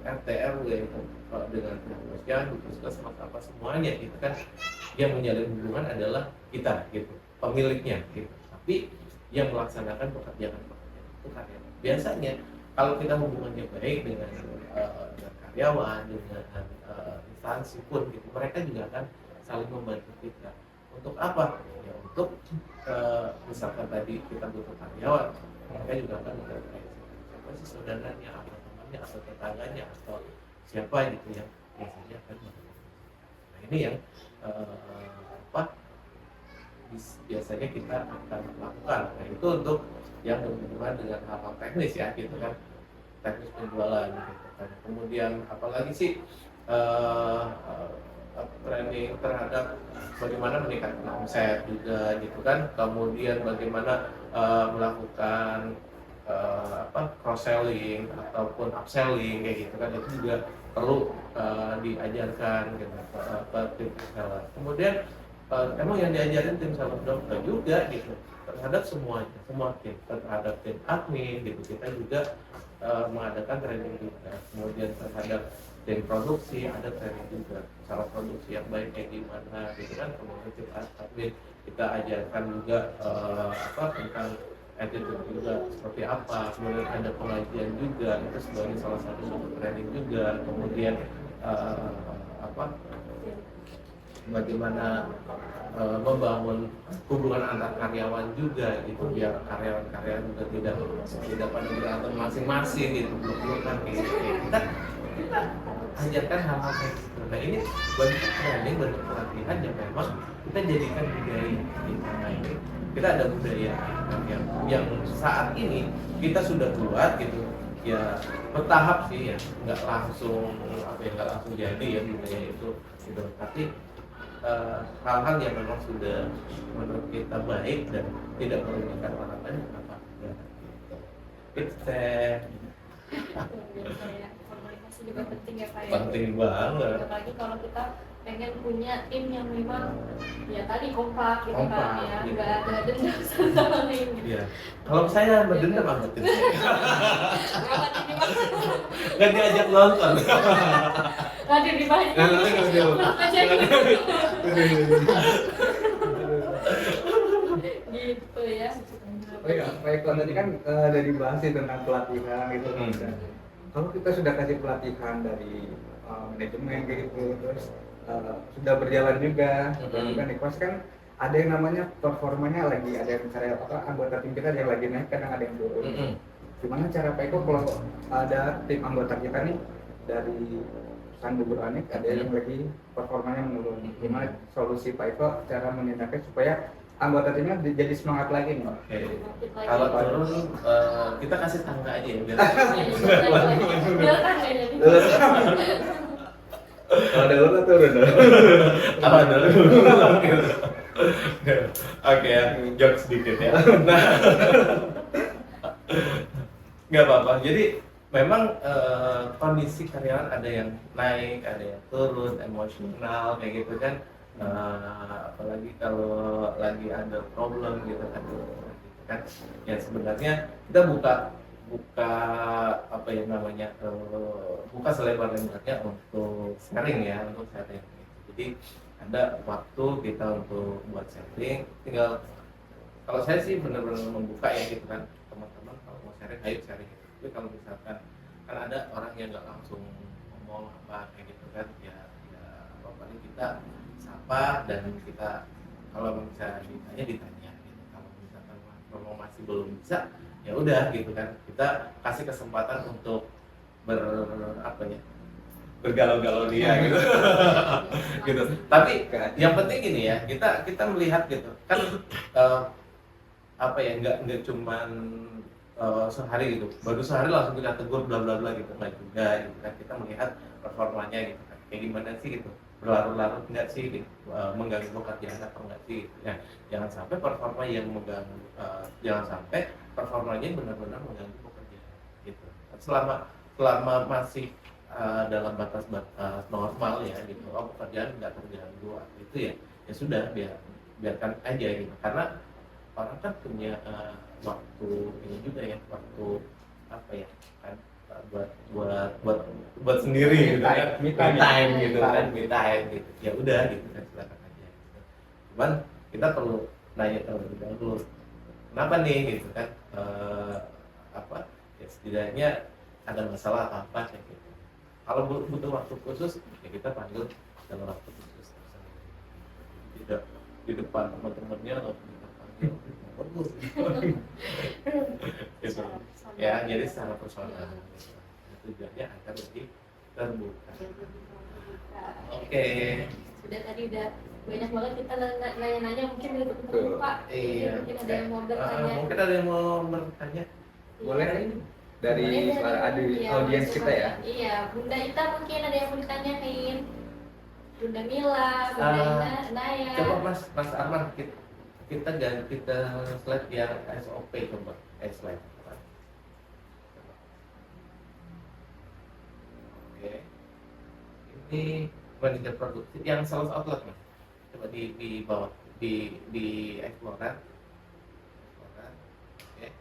[SPEAKER 3] RT RW, dengan posyandu, puskesmas, apa semuanya gitu kan. Yang menjalin hubungan adalah kita gitu, pemiliknya gitu. Tapi yang melaksanakan pekerjaan itu karyawan. Biasanya kalau kita hubungannya baik dengan karyawan, dengan instansi pun gitu, mereka juga akan saling membantu kita. Untuk apa? Ya untuk misalkan tadi kita butuh karyawan, mereka juga akan membantu siapa sih saudaranya, atau temannya, atau tetangganya, atau siapa gitu yang biasanya akan membantu. Nah ini yang biasanya kita akan lakukan. Nah itu untuk yang berhubungan dengan hal-hal teknis ya gitu kan, teknis penjualan gitu kan. Kemudian apalagi sih training terhadap bagaimana meningkatkan omset juga gitu kan. Kemudian bagaimana melakukan cross selling ataupun upselling kayak gitu kan, itu juga perlu diajarkan gitu ke tim seller. Kemudian emang yang diajarin tim sales dokter juga gitu terhadap semua tim, terhadap tim admin gitu, kita juga mengadakan training juga. Kemudian terhadap tim produksi ada training juga, cara produksi yang baik kayak gimana gitu kan. Kemudian tim admin kita ajarkan juga tentang attitude juga seperti apa. Kemudian ada pengajian juga, itu sebagai salah satu sumber training juga. Kemudian bagaimana membangun hubungan antar karyawan juga gitu, biar karyawan juga tidak pada berantem masing-masing gitu, belum-belukan gitu. Kita ajarkan hal-hal kayak gitu. Nah ini bentuk training, bentuk pelatihan yang memang kita jadikan budaya kita. Nah ini kita ada budaya yang saat ini kita sudah buat gitu ya, bertahap sih ya, nggak langsung jadi ya budaya itu gitu. Tapi hal-hal yang memang sudah menurut kita baik dan tidak merugikan orang lain, kenapa enggak? It's
[SPEAKER 1] Komunikasi juga penting ya Pak ya.
[SPEAKER 3] penting banget.
[SPEAKER 1] Apalagi kalau kita pengen punya tim yang memang ya tadi kompak gitu kan ya,
[SPEAKER 3] gitu.
[SPEAKER 1] nggak ada dendam sama lain gitu.
[SPEAKER 3] Iya. Kalau saya berdendam banget tim saya. Nggak diajak nonton.
[SPEAKER 1] Nanti dibahas. Gitu ya.
[SPEAKER 2] Oh iya, Pak Eko tadi kan dari bahas tentang pelatihan gitu kan. Kalau kita sudah kasih pelatihan dari manajemen kayak gitu, terus sudah berjalan juga, kan Nikos kan ada yang namanya performanya lagi, ada yang misalnya anggota tim kita ada yang lagi naik, kadang ada yang turun. Gimana cara Pak Eko kalau ada tim anggota kita nih dari San Bubur Anik ada yang lagi performanya menurun, gimana solusi Pak Eko cara menindaknya supaya anggota timnya jadi semangat lagi nih.
[SPEAKER 3] Oke.
[SPEAKER 1] Aktif lagi.
[SPEAKER 3] Kalau turun kita kasih tangga aja ya biar
[SPEAKER 1] Biar kan nggak jadi.
[SPEAKER 2] Kalau ada lu turun.
[SPEAKER 3] kalau ada Oke ya, jokes sedikit ya. Nah, nggak apa-apa. Jadi memang kondisi karyawan ada yang naik, ada yang turun, emosional kayak gitu kan. Apalagi kalau lagi ada problem gitu kan. Ya sebenarnya kita buka apa ya namanya buka selebar-lebarnya untuk sharing ya, untuk sharing. Jadi ada waktu kita untuk buat sharing, tinggal kalau saya sih benar-benar membuka ya gitu kan, teman-teman kalau mau sharing ayo sharing gitu. Tapi kalau misalkan kan ada orang yang nggak langsung ngomong apa kayak gitu kan, ya apa paling kita sapa dan kita kalau bisa ditanya gitu. Kalau misalkan ngomong masih belum bisa ya udah gitu kan, kita kasih kesempatan untuk bergalau-galau dia gitu. Gitu. Tapi yang penting gini ya, kita melihat gitu kan, apa ya, nggak cuman sehari gitu, baru sehari langsung kita tegur bla bla bla gitu, nggak juga gitu kan. Kita melihat performanya gitu kan, kayak gimana sih gitu, berlarut-larut nggak sih gitu, mengganggu pekerjaan atau nggak sih gitu. Ya, jangan sampai performa yang mengganggu, jangan sampai performanya benar-benar mengganggu pekerjaan gitu. Selama masih dalam batas-batas normal ya gitu, pekerjaan nggak terganggu itu ya sudah, biarkan aja gitu. Karena orang kan punya waktu ini juga ya, waktu apa ya kan, buat sendiri gitu kan, me time gitu kan, me time gitu. Ya udah gitu kan, silakan aja gitu. Cuman kita perlu nanya terlebih dahulu, kenapa nih gitu kan, apa ya, setidaknya ada masalah apa kayak gitu. Kalau butuh waktu khusus ya kita panggil dalam waktu khusus, tidak di depan teman-temannya atau kita panggil gitu. Ya, jadi secara personal tujuannya agar lebih terbuka. Oke.
[SPEAKER 1] Sudah tadi udah banyak banget kita nanya-nanya, mungkin untuk Pak.
[SPEAKER 3] Iya.
[SPEAKER 1] Mungkin ada yang mau bertanya.
[SPEAKER 3] Mungkin ada yang mau bertanya.
[SPEAKER 2] Boleh ini dari suara audiens kita ya.
[SPEAKER 1] Iya, Bunda Ita mungkin ada yang mau ditanyain. Bunda Mila, Bunda Naya.
[SPEAKER 3] Coba Mas Arman, kita ganti ke slide yang SOP, coba slide. Oke. Ini manajer produksi yang sales outlet, Mas. Coba di bawah, di Explorer. Oke.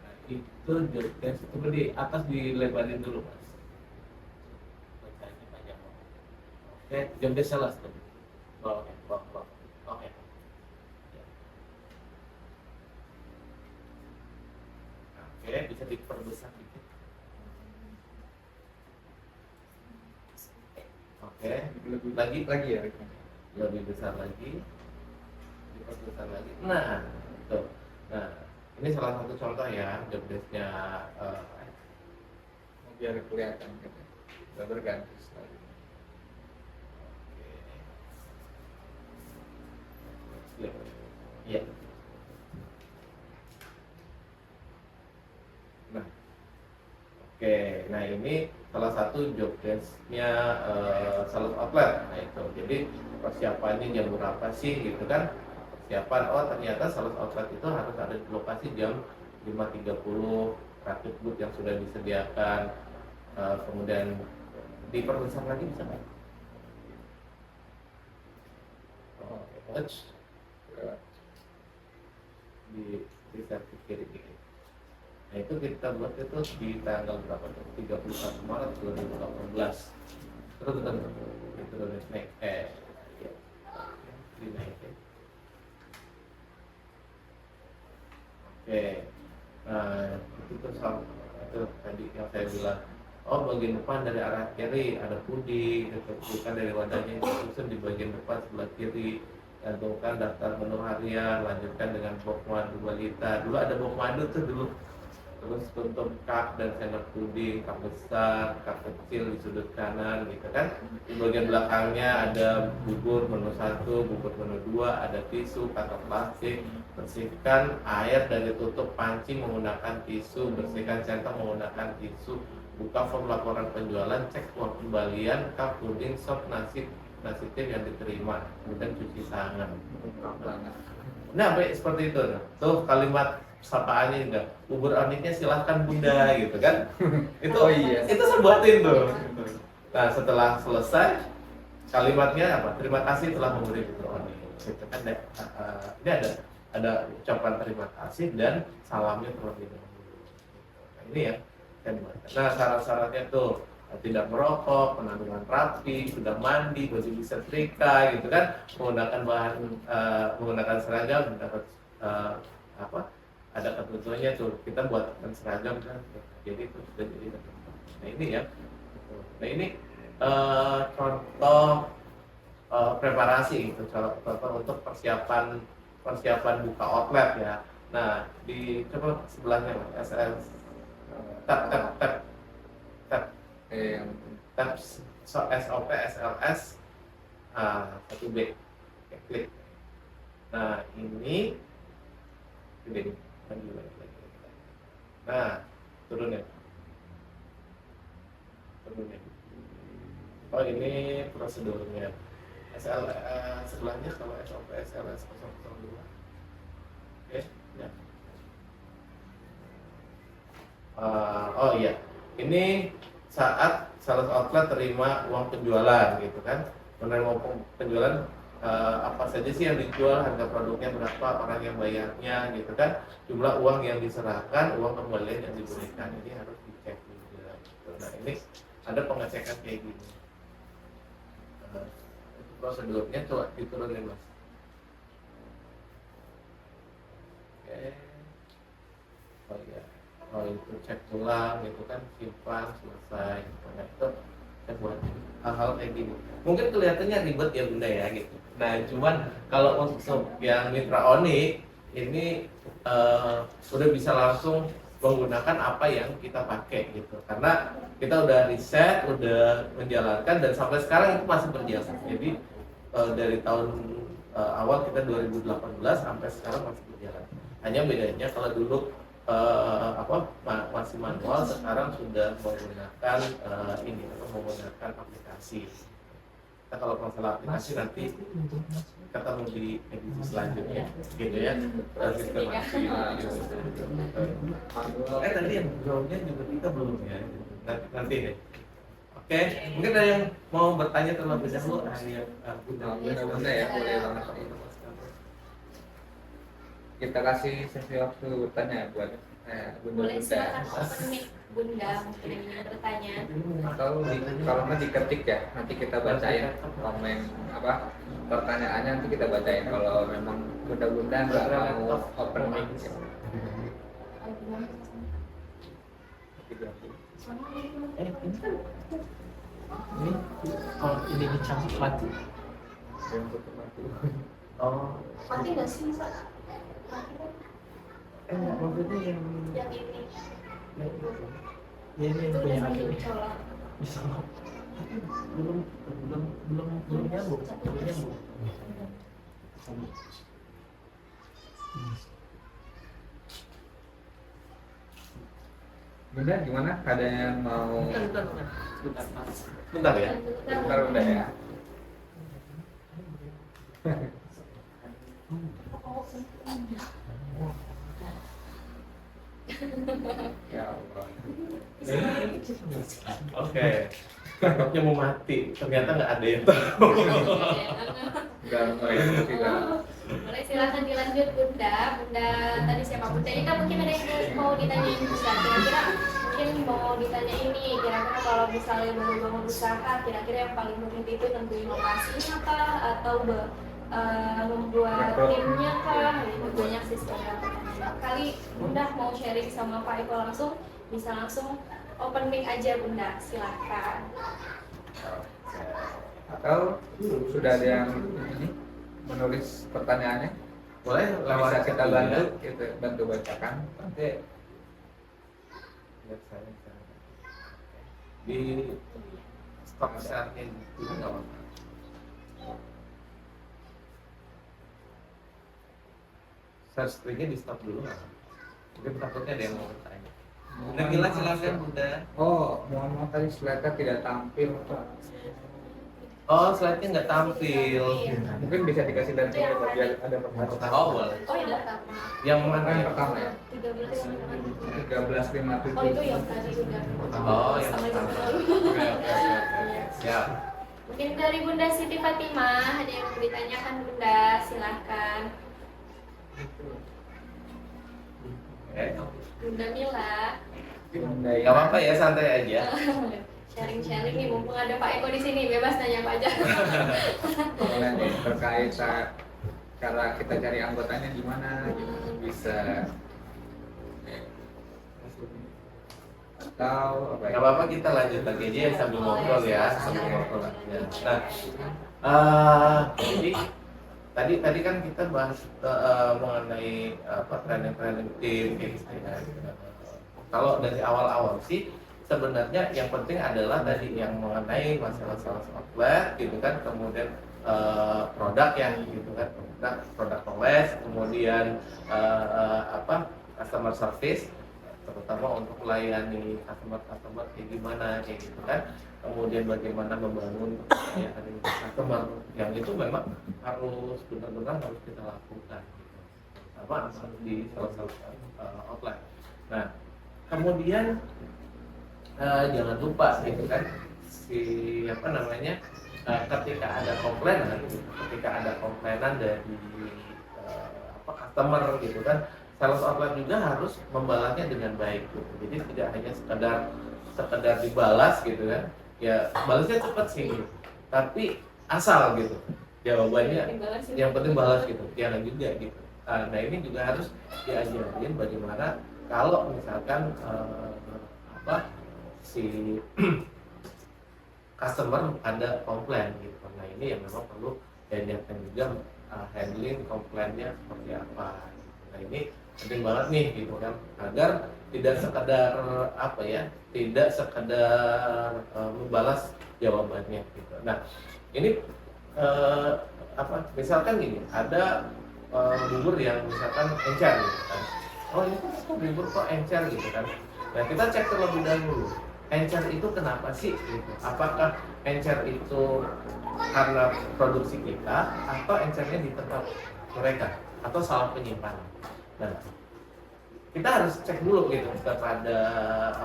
[SPEAKER 3] Nah, itu job desk, coba di atas dilebarin dulu, Mas. Bacanya panjang. Oke, job desk sales tuh. Bawah. Oke. Oke, bisa diperbesar dikit. Oke, lagi
[SPEAKER 2] ya.
[SPEAKER 3] lebih besar lagi, diperbesar lagi. Nah, tuh. Nah, ini salah satu contoh ya job desk-nya
[SPEAKER 2] Biar kelihatan gitu. Udah berganti sekali.
[SPEAKER 3] Oke. Iya. Nah, oke. Nah ini salah satu job desk-nya sales outlet. Nah itu, jadi persiapannya jam berapa sih gitu kan? Persiapan, oh ternyata sales outlet itu harus ada di lokasi jam 5.30, rakit booth yang sudah disediakan. Kemudian diperbesar lagi bisa nggak? Di servis kiri. Nah itu kita buat itu di tanggal berapa tuh? 31 Maret 2018. Terus naik dinaikin. Oke. Nah itu tadi yang saya bilang, oh bagian depan dari arah kiri ada puding, bukan dari wadahnya disusun di bagian depan sebelah kiri. Cantumkan daftar menu harian, lanjutkan dengan box madu balita. Dulu ada box madu tuh dulu terus tutup cup dan sendok puding, cup besar, cup kecil di sudut kanan gitu kan. Di bagian belakangnya ada bubur menu 1, bubur menu 2, ada tisu, kantong plastik. Bersihkan air dari tutup panci menggunakan tisu, bersihkan centang menggunakan tisu. Buka form laporan penjualan, cek uang kembalian, cup, puding, sop, nasi tip yang diterima, kemudian cuci tangan. Nah, baik seperti itu. Tuh kalimat sapaannya juga, bubur oniknya silahkan bunda gitu kan. Itu
[SPEAKER 2] Oh iya.
[SPEAKER 3] itu saya buatin tuh. Nah setelah selesai kalimatnya apa? Terima kasih telah memberi bubur onik. Gitu kan. Ini ada ucapan terima kasih dan salamnya terlebih dahulu. Nah, ini ya saya buatkan. Nah syarat-syaratnya tuh tidak merokok, penampilan rapi, sudah mandi, baju disetrika gitu kan, menggunakan seragam, mendapat ada ketentuannya tuh, kita buatkan seragam kan, jadi itu sudah jadi ketentuan. Nah ini ya, nah ini contoh preparasi gitu, contoh untuk persiapan buka outlet ya. Nah di coba sebelahnya SLS tab SOP SLS 1B, klik. Nah ini lagi. Nah turunin. Oh ini prosedurnya. Sebelahnya kalau SOP SLS 002. Oke, ya. Oh iya, ini saat sales outlet terima uang penjualan gitu kan, menerima uang penjualan apa saja sih yang dijual, harga produknya berapa, orang yang bayarnya gitu kan, jumlah uang yang diserahkan, uang kembalian yang diberikan, ini harus dicek juga gitu. Nah ini ada pengecekan kayak gini. Itu prosedurnya coba diturunin mas. Oke. Oh iya. Oh itu cek ulang gitu kan, simpan, selesai gitu. Nah itu saya buat hal-hal kayak gini. Mungkin kelihatannya ribet ya bunda ya gitu. Nah cuman kalau untuk yang Mitra Onik ini udah bisa langsung menggunakan apa yang kita pakai gitu. Karena kita udah riset, udah menjalankan dan sampai sekarang itu masih berjalan. Jadi dari tahun awal kita 2018 sampai sekarang masih berjalan. Hanya bedanya kalau dulu masih manual, sekarang sudah menggunakan menggunakan aplikasi. Kita kalau masalah aplikasi nanti ketemu di edisi selanjutnya, gitu ya. Sistemasi. Tadi yang jawabnya juga kita belum ya. Nanti deh. Oke, mungkin ada yang mau bertanya terlebih dahulu.
[SPEAKER 2] Bunda ya, boleh banget. Kita kasih sesi waktu bertanya buat
[SPEAKER 1] Boleh
[SPEAKER 2] bunda-bunda.
[SPEAKER 1] silakan open mic bunda mungkin yang ingin bertanya.
[SPEAKER 2] Atau kalau nggak diketik ya, nanti kita bacain komen pertanyaannya, nanti kita bacain. Kalau memang bunda-bunda nggak mau open mic.
[SPEAKER 3] Ini kalau ini dicabut mati. Oh,
[SPEAKER 1] Mati nggak sih Pak?
[SPEAKER 3] maksudnya
[SPEAKER 1] Yang ini
[SPEAKER 3] ini
[SPEAKER 1] itu
[SPEAKER 3] punya
[SPEAKER 1] udah
[SPEAKER 3] aku
[SPEAKER 1] sambil colok.
[SPEAKER 3] bisa belum nyambung.
[SPEAKER 2] Bunda gimana? Ada yang mau?
[SPEAKER 3] Bentar ya.
[SPEAKER 2] Bentar bunda ya. Ya Allah.
[SPEAKER 3] Oke. Laptopnya mau mati, ternyata nggak ada yang tahu.
[SPEAKER 2] Enggak itu tidak.
[SPEAKER 1] Boleh silakan dilanjut bunda. Bunda tadi siapa bunda? Kita mungkin ada yang mau ditanyain bisa. Kira-kira mungkin mau ditanya ini. Kira-kira kalau misalnya baru bangun usaha, kira-kira yang paling penting itu tentuin lokasinya kah atau membuat timnya kah? Itu banyak sih sebenarnya pertanyaan. Kali bunda mau sharing sama Pak Eko langsung, bisa langsung open mic aja bunda. Silakan.
[SPEAKER 2] Atau sudah ada yang ini menulis pertanyaannya?
[SPEAKER 3] Boleh lewat
[SPEAKER 2] Bisa kita bantu,
[SPEAKER 3] juga.
[SPEAKER 2] kita bantu bacakan. Nanti
[SPEAKER 3] lihat saya di stop share-nya dulu nggak apa-apa. Share screen-nya di stop dulu nggak apa-apa. Mungkin takutnya ada yang mau bertanya. Nabila silakan Bunda.
[SPEAKER 2] Oh, mohon maaf tadi slide-nya tidak tampil, Pak.
[SPEAKER 3] Oh, slide-nya nggak tampil.
[SPEAKER 2] Mungkin bisa dikasih dari sini Pak, biar ada pertanyaan.
[SPEAKER 3] Oh, boleh.
[SPEAKER 1] Oh yang pertama.
[SPEAKER 3] Yang mana
[SPEAKER 2] Yang
[SPEAKER 3] yang
[SPEAKER 2] pertama ya,
[SPEAKER 1] 1357. Oh itu
[SPEAKER 2] 1357.
[SPEAKER 1] yang tadi udah.
[SPEAKER 3] Oh, yang
[SPEAKER 1] Sama
[SPEAKER 3] pertama.
[SPEAKER 1] juga.
[SPEAKER 3] Oke. Siap.
[SPEAKER 1] Mungkin dari Bunda Siti Fatimah ada yang mau ditanyakan Bunda, silahkan. Bunda Mila.
[SPEAKER 3] Gak apa-apa ya, santai aja.
[SPEAKER 1] Sharing-sharing nih, mumpung ada Pak Eko di sini, bebas nanya apa aja.
[SPEAKER 2] Boleh nih, terkait cara kita cari anggotanya gimana gitu. Bisa atau apa ya?
[SPEAKER 3] Gak apa-apa, kita lanjut lagi aja ya sambil ngobrol ya, sambil ngobrol aja. Nah, jadi tadi kan kita bahas mengenai training tim kayak gitu ya. Kalau dari awal-awal sih sebenarnya yang penting adalah tadi yang mengenai masalah sales outlet gitu kan, kemudian produk yang gitu kan, produk knowledge, kemudian customer service, terutama untuk melayani customer kayak gimana kayak gitu kan, kemudian bagaimana membangun kepercayaan dengan customer, yang itu memang harus benar-benar harus kita lakukan gitu. Sama di sales outlet. Nah, kemudian jangan lupa gitu kan, ketika ada komplainan dari customer gitu kan, sales outlet juga harus membalasnya dengan baik gitu. Jadi tidak hanya sekedar dibalas gitu kan, ya balasnya cepat sih gitu. Tapi asal gitu jawabannya, yang penting balas gitu, jangan juga gitu. Nah ini juga harus diajarin bagaimana kalau misalkan si customer ada komplain gitu. Nah ini yang memang perlu diajarkan juga handling komplainnya seperti apa. Nah ini penting banget nih gitu kan, agar tidak sekedar membalas jawabannya gitu. Nah ini misalkan gini, ada bubur yang misalkan encer gitu kan. Oh ini kok bubur kok encer gitu kan. Nah kita cek terlebih dahulu, encer itu kenapa sih gitu? Apakah encer itu karena produksi kita, atau encernya di tempat mereka, atau salah penyimpanan? Nah, kita harus cek dulu gitu kepada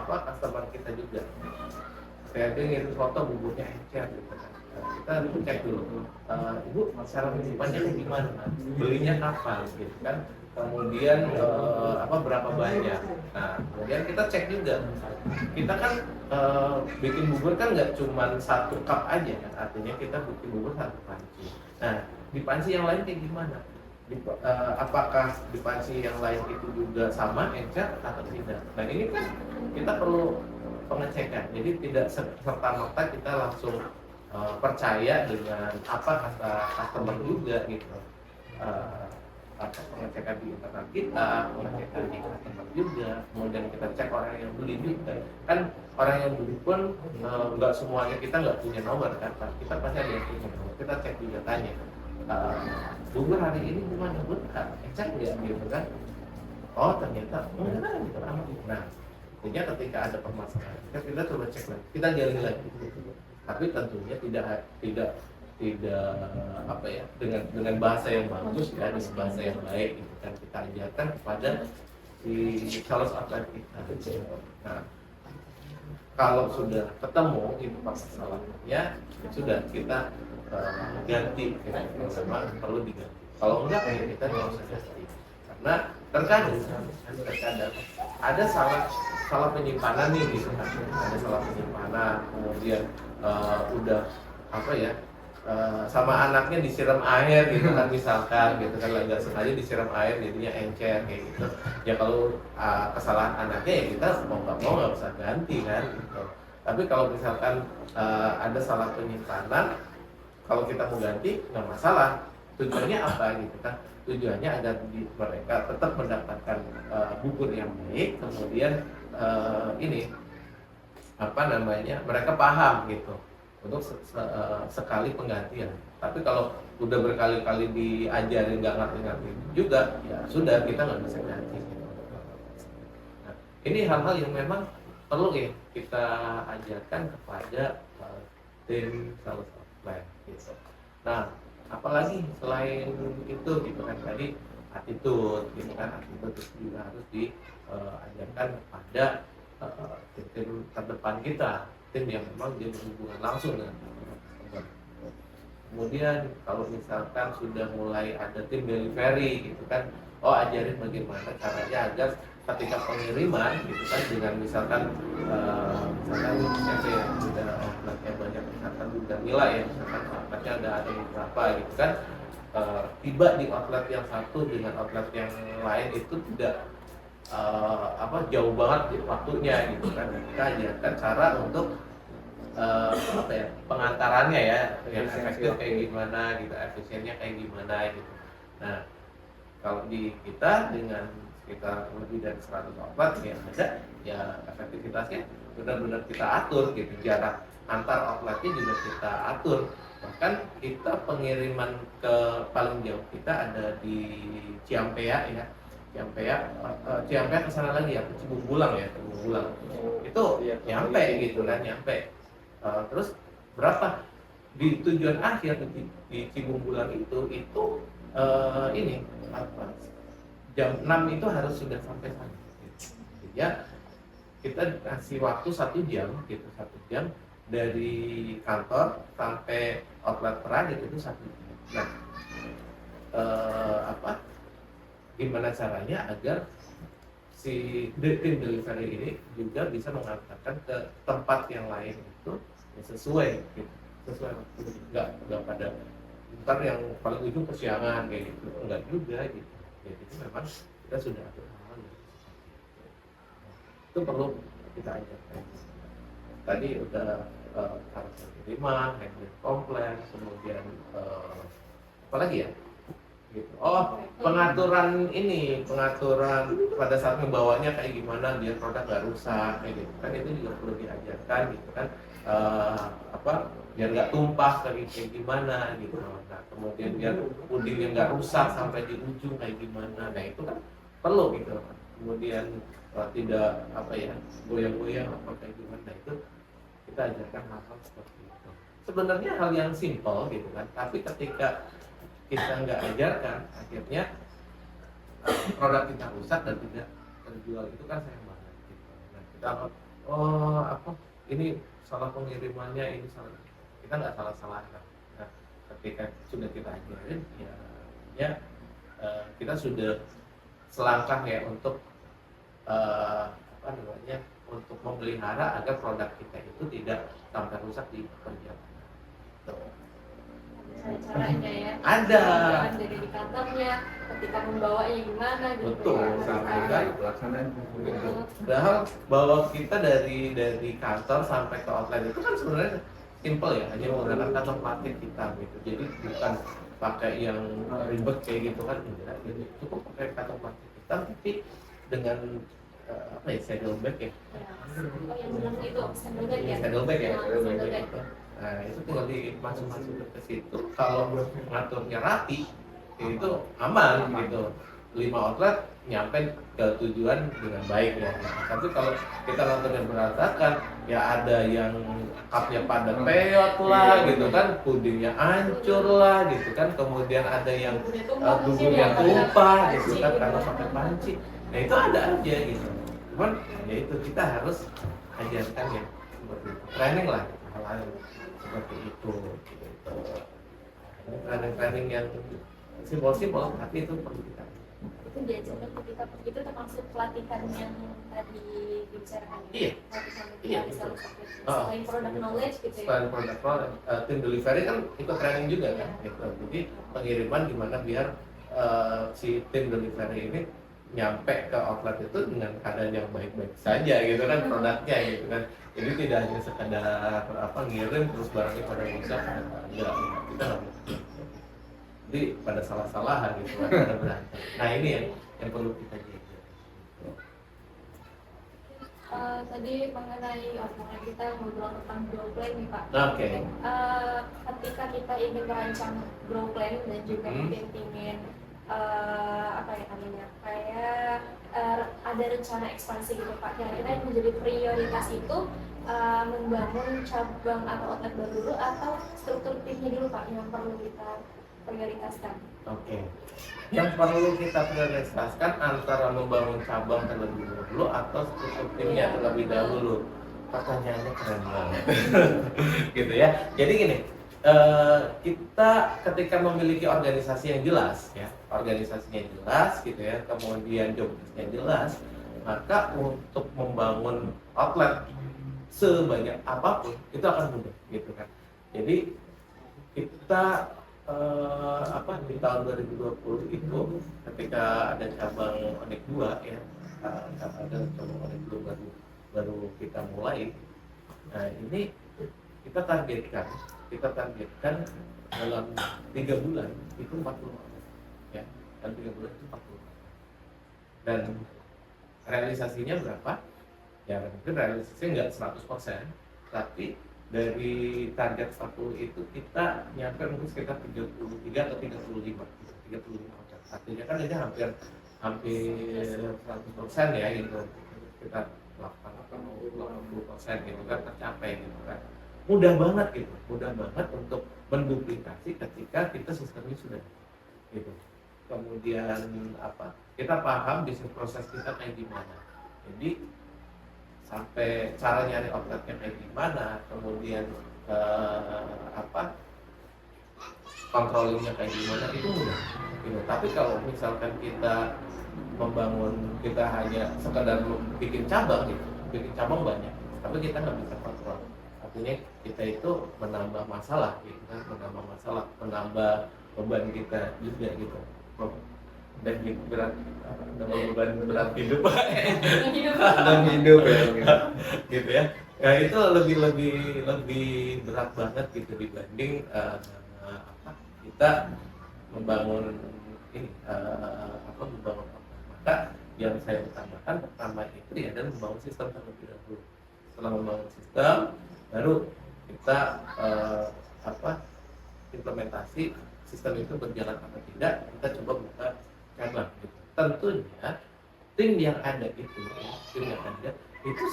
[SPEAKER 3] customer kita juga. Saya ngirim foto buburnya encer gitu kan. Kita cek dulu, ibu cara menyimpannya kayak gimana? Belinya kapan gitu kan? Kemudian berapa banyak? Nah, kemudian kita cek juga. Kita kan bikin bubur kan nggak cuma 1 cup aja kan, artinya kita bikin bubur 1 panci. Nah, di panci yang lain kayak gimana? Apakah di panci yang lain itu juga sama encer atau tidak? Nah ini kan kita perlu pengecekan. Jadi tidak serta-merta kita langsung percaya dengan apa kata customer juga gitu. Pengecekan di internal kita, pengecekan di customer juga, kemudian kita cek orang yang beli juga. Kan orang yang beli pun nggak semuanya, kita nggak punya nomor kan, kita pasti ada yang punya nomor. Kita cek juga, tanya, bubur hari ini gimana bun? Cek nggak gitu kan? Oh ternyata enggak gitu. Nah, tentunya ketika ada permasalahan, kita coba cek lagi, kita gali lagi. Tapi tentunya tidak dengan bahasa yang bagus ya, dengan bahasa yang baik gitu kan, kita ajarkan kepada si sales outlet kita. Nah, kalau sudah ketemu itu masalahnya, sudah kita ganti, memang perlu diganti. Kalau enggak ya kita nggak usah ganti, karena terkadang ada salah penyimpanan nih gitu kan, ada salah penyimpanan, kemudian udah sama anaknya disiram air gitu kan, misalkan gitu kan, nggak sengaja disiram air jadinya encer kayak gitu. Ya kalau kesalahan anaknya ya kita mau nggak usah ganti kan gitu. Tapi kalau misalkan ada salah penyimpanan, kalau kita mau ganti nggak masalah, Tujuannya apa gitu kan? Tujuannya agar mereka tetap mendapatkan bubur yang baik, kemudian ini apa namanya, mereka paham gitu untuk sekali penggantian. Tapi kalau udah berkali-kali diajarin nggak ngerti-ngerti juga, ya sudah, kita nggak bisa ganti gitu. Nah, ini hal-hal yang memang perlu ya kita ajarkan kepada tim sales offline gitu. Nah, apalagi selain itu gitu kan, tadi attitude gitu kan, attitude itu juga harus diajarkan kepada tim terdepan kita, tim yang memang dia berhubungan langsung dengan customer. Kemudian kalau misalkan sudah mulai ada tim delivery gitu kan, ajarin bagaimana caranya agar ketika pengiriman gitu kan, dengan misalkan misalkan yang sudah outletnya banyak, misalkan udah nilai ya, misalkan outletnya ada beberapa gitu kan, tiba di outlet yang satu dengan outlet yang lain itu tidak jauh banget waktunya gitu kan. Kita ajarkan cara untuk pengantarannya ya, yang efektif kayak gimana gitu, efisiennya kayak gimana gitu. Nah, kalau di kita dengan sekitar lebih dari 100 outlet yang ada, ya efektivitasnya benar-benar kita atur gitu, jarak antar outletnya juga kita atur. Bahkan kita pengiriman ke paling jauh kita ada di Ciampea ya, Ciampea ke sana lagi ya, ke Cibungbulang ya, Cibungbulang. Itu nyampe gitu kan, nyampe. Terus berapa di tujuan akhir di Cibungbulang itu ini jam 6 itu harus sudah sampai sana. Ya, kita kasih waktu 1 jam gitu, 1 jam dari kantor sampai outlet terakhir itu 1 jam. Nah, gimana caranya agar si tim delivery ini juga bisa mengantarkan ke tempat yang lain itu ya sesuai gitu, sesuai waktu, nggak pada ntar yang paling ujung kesiangan kayak gitu, enggak juga gitu. Jadi memang kita sudah atur hal itu perlu kita ajarkan. Tadi udah karakter pengiriman, handling komplain, kemudian apa lagi ya? Gitu. Pengaturan pada saat membawanya kayak gimana biar produk nggak rusak kayak gitu kan, itu juga perlu diajarkan gitu kan, biar nggak tumpah kayak gimana gitu. Nah, kemudian biar pudingnya nggak rusak sampai di ujung kayak gimana, nah itu kan perlu gitu. Kemudian tidak goyang-goyang apa kayak gimana, nah itu kita ajarkan hal-hal seperti itu. Sebenarnya hal yang simpel gitu kan, tapi ketika kita nggak ajarkan, akhirnya produk kita rusak dan tidak terjual, itu kan sayang banget gitu. Nah, kita ini salah pengirimannya, ini salah, kita nggak salah-salahkan. Nah, ketika sudah kita ajarin, kita sudah selangkah ya untuk untuk memelihara agar produk kita itu tidak sampai rusak di perjalanan.
[SPEAKER 1] Caranya ya,
[SPEAKER 3] ada
[SPEAKER 1] dari di kantornya, ketika membawanya gimana gitu.
[SPEAKER 3] Betul,
[SPEAKER 2] sampai
[SPEAKER 3] kan
[SPEAKER 2] pelaksanaan
[SPEAKER 3] padahal bawa kita dari kantor sampai ke outlet itu kan sebenarnya simple ya, hanya menggunakan kantong plastik hitam gitu. Jadi bukan pakai yang ribet kayak gitu kan, enggak gitu. Cukup pakai kantong plastik hitam tapi dengan saddle bag ya.
[SPEAKER 1] Yang bilang itu saddle bag ya.
[SPEAKER 3] Saddle bag ya.
[SPEAKER 1] Saddle bag.
[SPEAKER 3] Nah, itu tinggal dimasuk-masuk ke situ. Kalau ngaturnya rapi, itu aman gitu. 5 outlet nyampe ke tujuan dengan baik ya. Tapi kalau kita ngaturnya berantakan, ya ada yang cupnya pada peot lah gitu kan, pudingnya hancur lah gitu kan, kemudian ada yang bumbunya tumpah gitu kan karena pakai panci. Nah, itu ada aja gitu. Cuman ya itu kita harus ajarkan ya seperti itu. Training lah hal-hal seperti itu gitu. Training yang simpel-simpel tapi itu perlu kita.
[SPEAKER 1] Itu diajarkan ketika itu termasuk pelatihan yang tadi dibicarakan.
[SPEAKER 3] Iya. Iya.
[SPEAKER 1] Selain product knowledge gitu ya.
[SPEAKER 3] Selain product knowledge, tim delivery kan ikut training juga kan. Gitu. Jadi pengiriman gimana biar si tim delivery ini nyampe ke outlet itu dengan keadaan yang baik-baik saja gitu kan, produknya gitu kan. Jadi tidak hanya sekadar ngirim terus barangnya pada rusak, enggak, kita nggak. Jadi pada salah-salahan gitu kan, pada berantem. Nah ini yang perlu kita jaga.
[SPEAKER 1] Tadi mengenai omongan kita ngobrol tentang grow plan nih Pak.
[SPEAKER 3] Oke.
[SPEAKER 1] Ketika kita ingin merancang grow plan dan juga mungkin ingin apa ya namanya kayak ada rencana ekspansi gitu Pak. Kira-kira yang menjadi prioritas itu membangun cabang atau outlet baru dulu atau struktur timnya dulu Pak yang perlu kita prioritaskan.
[SPEAKER 3] Oke. Yang perlu kita prioritaskan antara membangun cabang terlebih dahulu atau struktur timnya terlebih dahulu. Pertanyaannya keren banget. Gitu ya. Jadi gini, kita ketika memiliki organisasi yang jelas ya, organisasinya jelas gitu ya, kemudian job desk-nya jelas, maka untuk membangun outlet sebanyak apapun itu akan mudah gitu kan. Jadi kita di tahun 2020 itu ketika ada cabang Onyx 2 ya, ada cabang Onyx 2 baru kita mulai. Nah ini kita targetkan dalam 3 bulan itu 40 orang ya, dalam 3 bulan itu 40 orang. Dan realisasinya berapa? Ya mungkin realisasinya nggak 100%, tapi dari target 40 itu kita nyampe mungkin sekitar 33 atau 35 orang. Artinya kan ini hampir 100% ya gitu, kita 80% gitu kan tercapai gitu kan. Mudah banget untuk menduplikasi ketika kita sistemnya sudah gitu. Kemudian kita paham bisnis proses kita kayak gimana. Jadi sampai cara nyari outletnya kayak gimana, kemudian controllingnya kayak gimana itu mudah gitu. Tapi kalau misalkan kita hanya sekedar bikin cabang gitu, bikin cabang banyak, tapi kita nggak bisa kontrol, artinya kita itu menambah masalah gitu kan, menambah beban kita juga gitu. Dan berat beban hidup dalam hidup ya gitu ya. Ya itu lebih berat banget gitu dibanding kita membangun membangun apa. Maka yang saya utamakan pertama itu ya adalah membangun sistem terlebih dahulu. Setelah membangun sistem, baru kita implementasi sistem itu berjalan apa tidak, kita coba buka cabang gitu. Tentunya tim yang ada itu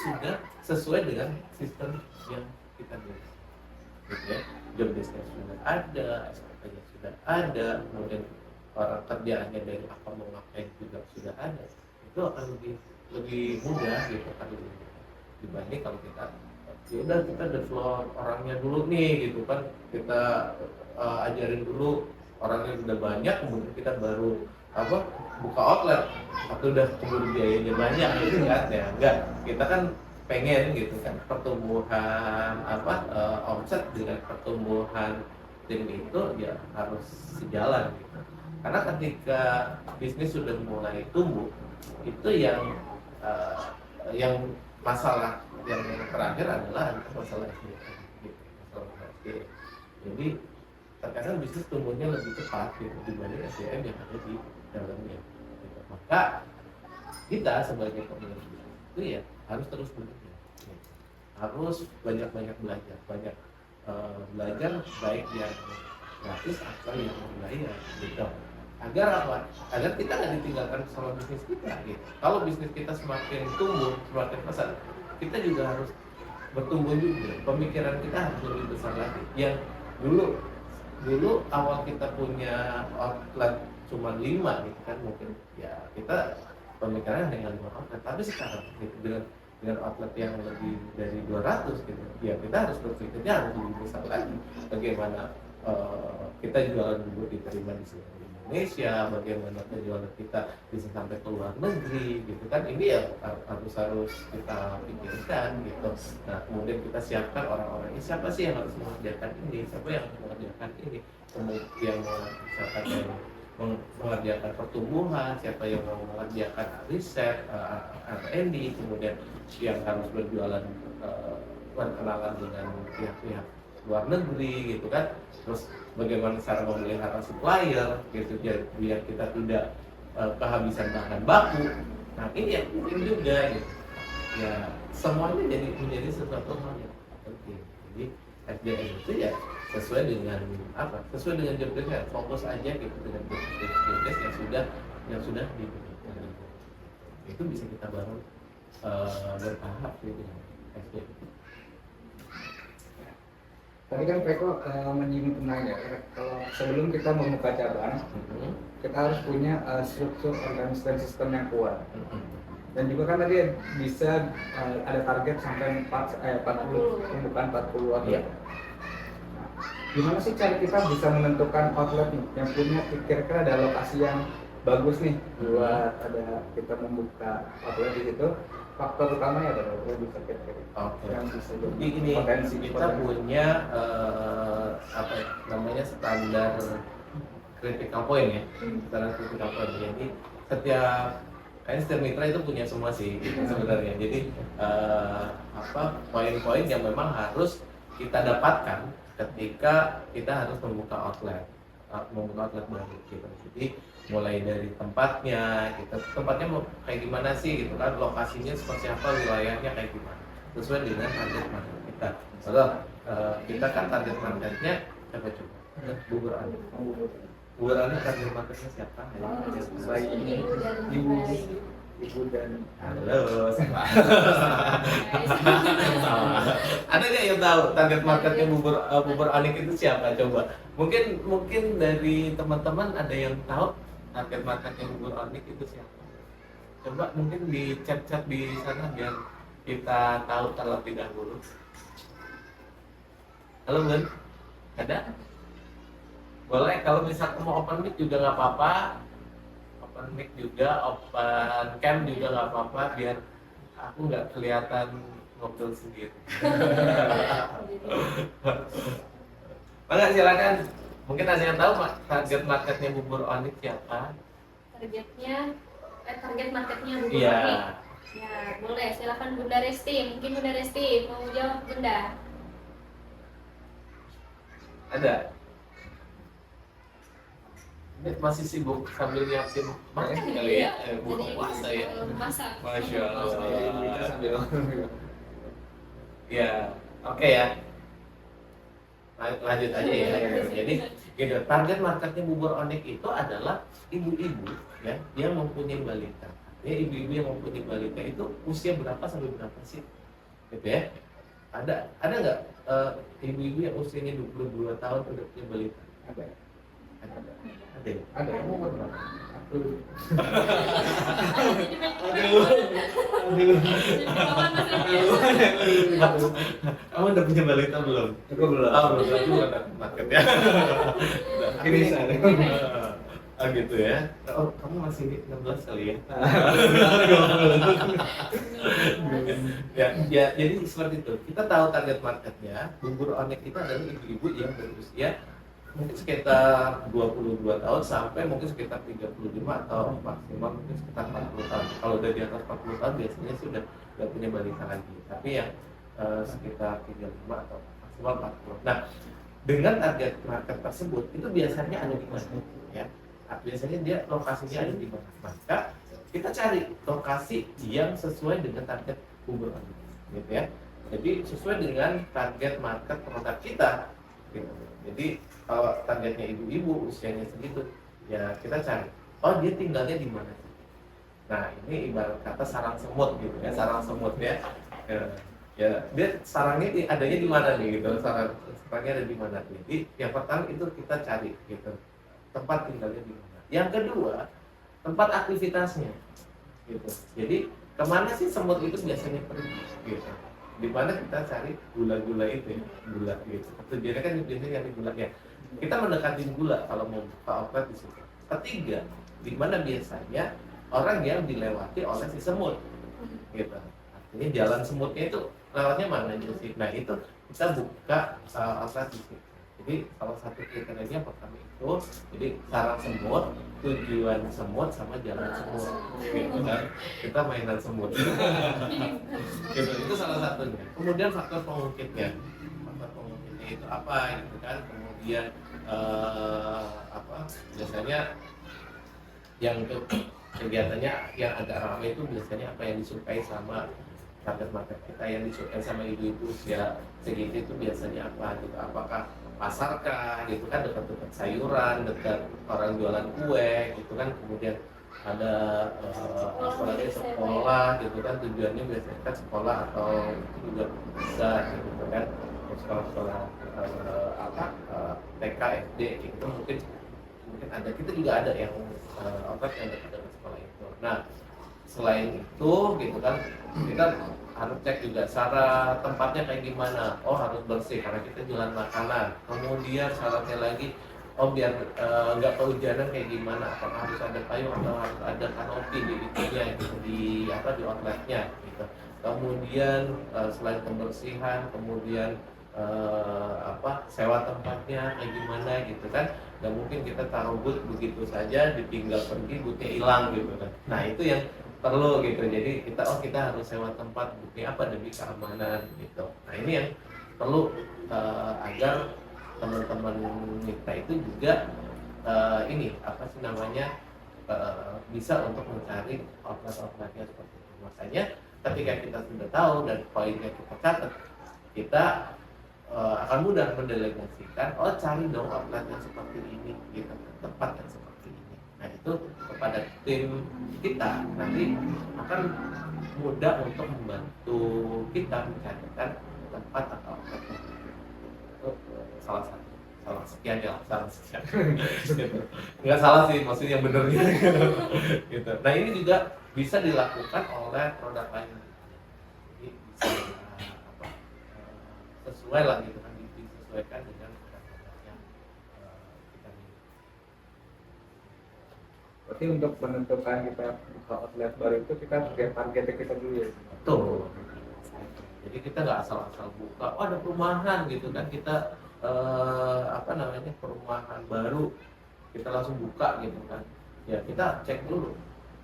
[SPEAKER 3] sudah sesuai dengan sistem yang kita buat gitu ya. Job desk-nya sudah ada, SOP-nya sudah ada, kemudian orang kerjaannya dari apa mau ngapain juga sudah ada. Itu akan lebih mudah gitu kan, dibanding kalau kita ya udah kita develop orangnya dulu nih gitu kan, kita ajarin dulu orangnya udah banyak, kemudian kita baru buka outlet atau udah keburu biayanya banyak gitu kan ya. Enggak, kita kan pengen gitu kan pertumbuhan omset dengan pertumbuhan tim itu ya harus sejalan gitu. Karena ketika bisnis sudah mulai tumbuh itu yang masalah yang terakhir adalah masalah SDM gitu. Jadi terkadang bisnis tumbuhnya lebih cepat gitu dibanding SDM yang ada di dalamnya gitu. Maka kita sebagai pemilik bisnis itu ya harus terus belajar gitu. Harus banyak belajar belajar baik yang gratis atau yang berbayar gitu. Agar kita nggak ditinggalkan sama bisnis kita gitu. Kalau bisnis kita semakin tumbuh, semakin besar, kita juga harus bertumbuh juga. Pemikiran kita harus lebih besar lagi. Yang dulu awal kita punya outlet cuma 5 gitu kan, mungkin ya kita pemikirannya dengan 5 outlet. Tapi sekarang gitu, dengan outlet yang lebih dari 200 gitu, ya kita harus berpikirnya harus lebih besar lagi. Bagaimana kita jualan dulu diterima di seluruh Indonesia, bagaimana penjualan kita bisa sampai ke luar negeri gitu kan. Ini ya harus kita pikirkan gitu. Nah kemudian kita siapkan orang-orang ini, siapa sih yang harus mengerjakan ini, siapa yang mengerjakan ini, kemudian misalkan yang mengerjakan pertumbuhan, siapa yang mau mengerjakan riset, R&D, kemudian yang harus berjualan berkenalan dengan pihak-pihak luar negeri gitu kan, terus bagaimana cara memelihara supplier gitu biar kita tidak kehabisan bahan baku. Nah ini yang penting juga gitu. Ya semuanya menjadi sesuatu hal yang penting. Jadi SDM itu ya sesuai dengan apa? Sesuai dengan job desk, fokus aja gitu dengan job desk yang sudah diberikan. Itu bisa kita bangun bertahap gitu dengan SDM.
[SPEAKER 2] Tadi kan Peko menyinggung tentang ya, kalau sebelum kita membuka cabang, kita harus punya struktur organisasi dan sistem yang kuat. Dan juga kan tadi bisa ada target sampai 40 pembukaan 40 outlet. Nah, gimana sih cara kita bisa menentukan outlet nih yang punya kira-kira ada lokasi yang bagus nih buat ada kita membuka outlet di situ? Faktor utamanya adalah bisa kira-kira yang bisa jadi
[SPEAKER 3] ini
[SPEAKER 2] potensi
[SPEAKER 3] kita punya apa ya, namanya standar critical point ya, standar critical point. Jadi setiap setiap mitra itu punya semua sih sebenarnya. Jadi apa poin-poin yang memang harus kita dapatkan ketika kita harus membuka outlet baru gitu. Jadi mulai dari tempatnya mau kayak gimana sih gitu kan, lokasinya seperti apa, wilayahnya kayak gimana, sesuai dengan target market kita. Contoh kita kan target marketnya siapa coba? Bubur Anik. Bubur Anik target marketnya siapa?
[SPEAKER 2] Ibu dan
[SPEAKER 3] halo sama. Ada nggak yang tahu target marketnya bubur Anik itu siapa? Coba mungkin dari teman-teman ada yang tahu target marketnya bubur Anik itu siapa? Coba mungkin di chat di sana biar kita tahu terlebih dahulu. Halo Bun, ada? Boleh, kalau misalkan mau open mic juga nggak apa-apa. Open mic juga, open cam juga nggak apa-apa, biar aku nggak kelihatan ngobrol sendiri. Bang, silakan. Mungkin ada yang tahu target marketnya bubur Anik siapa?
[SPEAKER 1] Target marketnya bubur
[SPEAKER 3] Iya.
[SPEAKER 1] Anik. Ya, boleh. Silakan Bunda Resti. Mungkin Bunda Resti mau jawab, Bunda.
[SPEAKER 3] Ada? Ini masih sibuk sambil nyiapin makan kali ya? Buka puasa ya?
[SPEAKER 1] Masak.
[SPEAKER 3] Masya Allah. Ya, oke ya. Lanjut aja ya. Jadi, gitu, target marketnya bubur Anik itu adalah ibu-ibu ya yang mempunyai balita. Ya, ibu-ibu yang mempunyai balita itu usia berapa sampai berapa sih? Gitu ya. Ada nggak ibu-ibu yang usianya 22 tahun udah punya balita? Ada ya? Ada ya?
[SPEAKER 2] ada yang mau berapa?
[SPEAKER 3] Kamu udah punya balita belum?
[SPEAKER 2] Aku belum.
[SPEAKER 3] Oh, belum. Itu bukan market ya.
[SPEAKER 2] Ini sana.
[SPEAKER 3] Oh gitu ya. Oh, kamu masih 16 kali ya? Ya, jadi seperti itu. Kita tahu target marketnya. Bubur Anik itu adalah ibu-ibu yang berusia mungkin sekitar 22 tahun sampai mungkin sekitar 35 atau maksimal mungkin sekitar 40 tahun. Kalau udah di atas 40 tahun biasanya sudah nggak punya balita lagi. Tapi yang sekitar 35 atau maksimal 40. Nah, dengan target market tersebut itu biasanya ada di mana? Ya, biasanya dia lokasinya ada di mana? Maka kita cari lokasi yang sesuai dengan target bubur Anik, gitu ya. Jadi sesuai dengan target market produk kita. Gitu. Jadi kalau targetnya ibu-ibu usianya segitu, ya kita cari. Oh, dia tinggalnya di mana? Nah, ini ibarat kata sarang semut gitu ya, sarang semut ya. Ya, dia sarangnya adanya di mana nih gitu, sarangnya ada di mana. Jadi yang pertama itu kita cari gitu, tempat tinggalnya di mana. Yang kedua, tempat aktivitasnya gitu. Jadi kemana sih semut itu biasanya pergi gitu. Di mana kita cari gula-gula itu ya, gula gitu. Tujuannya kan biasanya nyari gula ya. Kita mendekati gula kalau mau buka outlet di situ. Ketiga, di mana biasanya orang yang dilewati oleh si semut gitu. Artinya jalan semutnya itu lewatnya mana aja sih. Nah, itu kita buka outlet di situ. Jadi salah satu kriterianya pertama itu, jadi sarang semut, tujuan semut sama jalan semut gitu kan. Kita mainan semut. Gitu, itu salah satunya. Kemudian faktor pengungkitnya produknya itu apa gitu kan. Kemudian biasanya yang kegiatannya yang agak ramai itu biasanya apa yang disukai sama target market kita, yang disukai sama ibu-ibu usia segitu itu biasanya apa gitu, apakah pasar kah gitu kan, dekat-dekat sayuran, dekat orang jualan kue gitu kan, kemudian ada apalagi sekolah gitu kan, tujuannya biasanya kan sekolah atau itu juga bisa gitu kan, sekolah-sekolah TK, SD gitu mungkin ada, kita juga ada yang outlet yang dekat dengan sekolah itu. Nah selain itu gitu kan, kita harus cek juga cara tempatnya kayak gimana. Oh harus bersih karena kita jualan makanan. Kemudian syaratnya lagi, oh biar nggak kehujanan kayak gimana, apakah harus ada payung atau harus ada kanopi di itunya gitu, di outletnya gitu. Kemudian selain kebersihan, kemudian sewa tempatnya kayak gimana gitu kan. Nggak mungkin kita taruh boot begitu saja, ditinggal pergi bootnya hilang gitu kan. Nah itu yang perlu gitu, jadi kita harus sewa tempat bukti apa demi keamanan gitu. Nah ini yang perlu agar teman-teman kita itu juga bisa untuk mencari outlet-outletnya seperti itu. Makanya ketika kita sudah tahu dan poinnya kita catat, kita akan mudah mendelegasikan, cari dong outlet yang seperti ini gitu, tempat yang seperti ini. Nah itu kepada tim kita nanti akan mudah untuk membantu kita mencarikan tempat atau outlet itu salah sekian ya, salah sekian gitu. Nggak salah sih, maksudnya yang benernya gitu. Nah ini juga bisa dilakukan oleh produk lain, jadi bisa sesuai lah gitu kan, disesuaikan dengan produk yang kita miliki.
[SPEAKER 2] Berarti untuk menentukan kita buka outlet baru itu kita lihat targetnya kita dulu ya.
[SPEAKER 3] Tuh. Jadi kita nggak asal-asal buka, ada perumahan gitu kan, kita perumahan baru kita langsung buka gitu kan. Ya kita cek dulu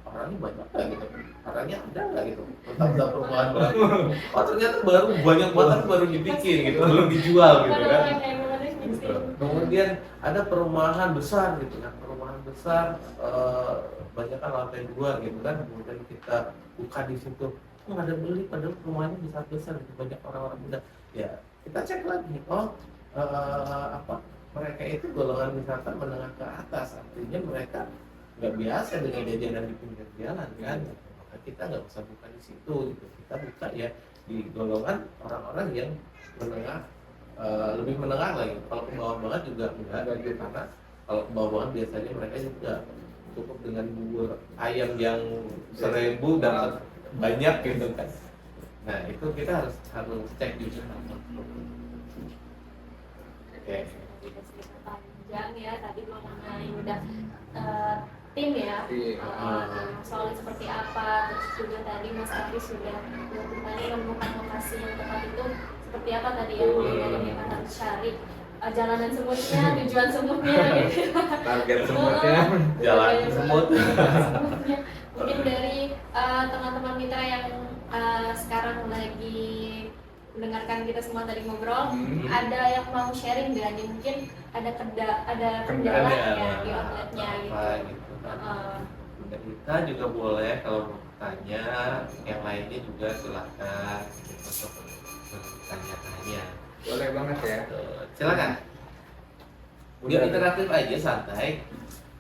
[SPEAKER 3] orangnya banyak nggak gitu, orangnya ada nggak gitu, tentang perumahan baru. Ternyata baru banyak banget, baru dibikin gitu, belum dijual gitu kan. Kemudian ada perumahan besar gitu kan, perumahan besar banyak kan lantai 2 gitu kan, kemudian kita buka di situ, nggak ada beli, padahal perumahannya besar gitu, banyak orang-orang muda. Ya kita cek lagi, mereka itu golongan misalkan menengah ke atas, artinya mereka nggak biasa dengan jajanan di pinggir jalan kan, maka kita nggak usah buka di situ gitu. Kita buka ya di golongan orang-orang yang menengah, lebih menengah lagi. Kalau ke bawah banget juga enggak gitu, karena kalau ke bawah banget biasanya mereka juga cukup dengan bubur ayam yang 1000 dan banyak gitu kan. Nah itu kita harus cek juga. Oke.
[SPEAKER 1] Panjang ya, tadi mengenai udah tim ya, soalnya seperti apa, terus juga tadi Mas Arfi sudah menemukan lokasi yang tepat itu seperti apa tadi ya, dari yang harus cari jalanan semutnya, tujuan semutnya gitu.
[SPEAKER 2] Target semutnya,
[SPEAKER 3] jalan semut.
[SPEAKER 1] Mungkin dari teman-teman mitra yang sekarang lagi mendengarkan kita semua tadi ngobrol, ada yang mau sharing nggak nih? Mungkin ada kendala ya di outletnya gitu.
[SPEAKER 3] Kita juga boleh kalau mau tanya, yang lainnya juga silakan untuk tanya-tanya.
[SPEAKER 2] boleh banget ya.
[SPEAKER 3] Silakan. Biar interaktif aja, santai.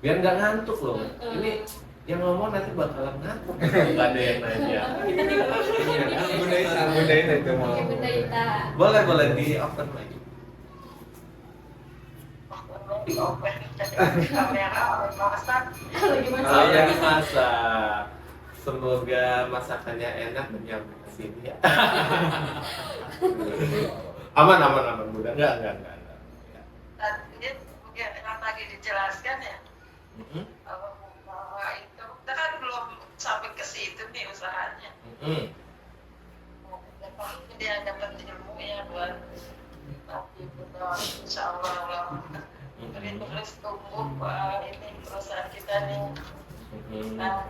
[SPEAKER 3] Biar nggak ngantuk loh. Ini yang ngomong nanti bakalan ngantuk. Nggak ada yang nanya.
[SPEAKER 2] Bunda Ita itu mau.
[SPEAKER 1] Bunda Ita.
[SPEAKER 3] Boleh di open lagi.
[SPEAKER 4] Kamera masak.
[SPEAKER 1] Lagi
[SPEAKER 3] Lagi masak. Semoga masakannya enak dan nyampe ke sini ya. Aman Bunda. Enggak.
[SPEAKER 4] Tadi mungkin yang tadi dijelaskan ya. Bahwa itu kita kan belum sampai ke situ nih usahanya. Mungkin dia dapat ilmu ya buat tapi betul insya Allah terus tumbuh ini perusahaan kita nih. Nah,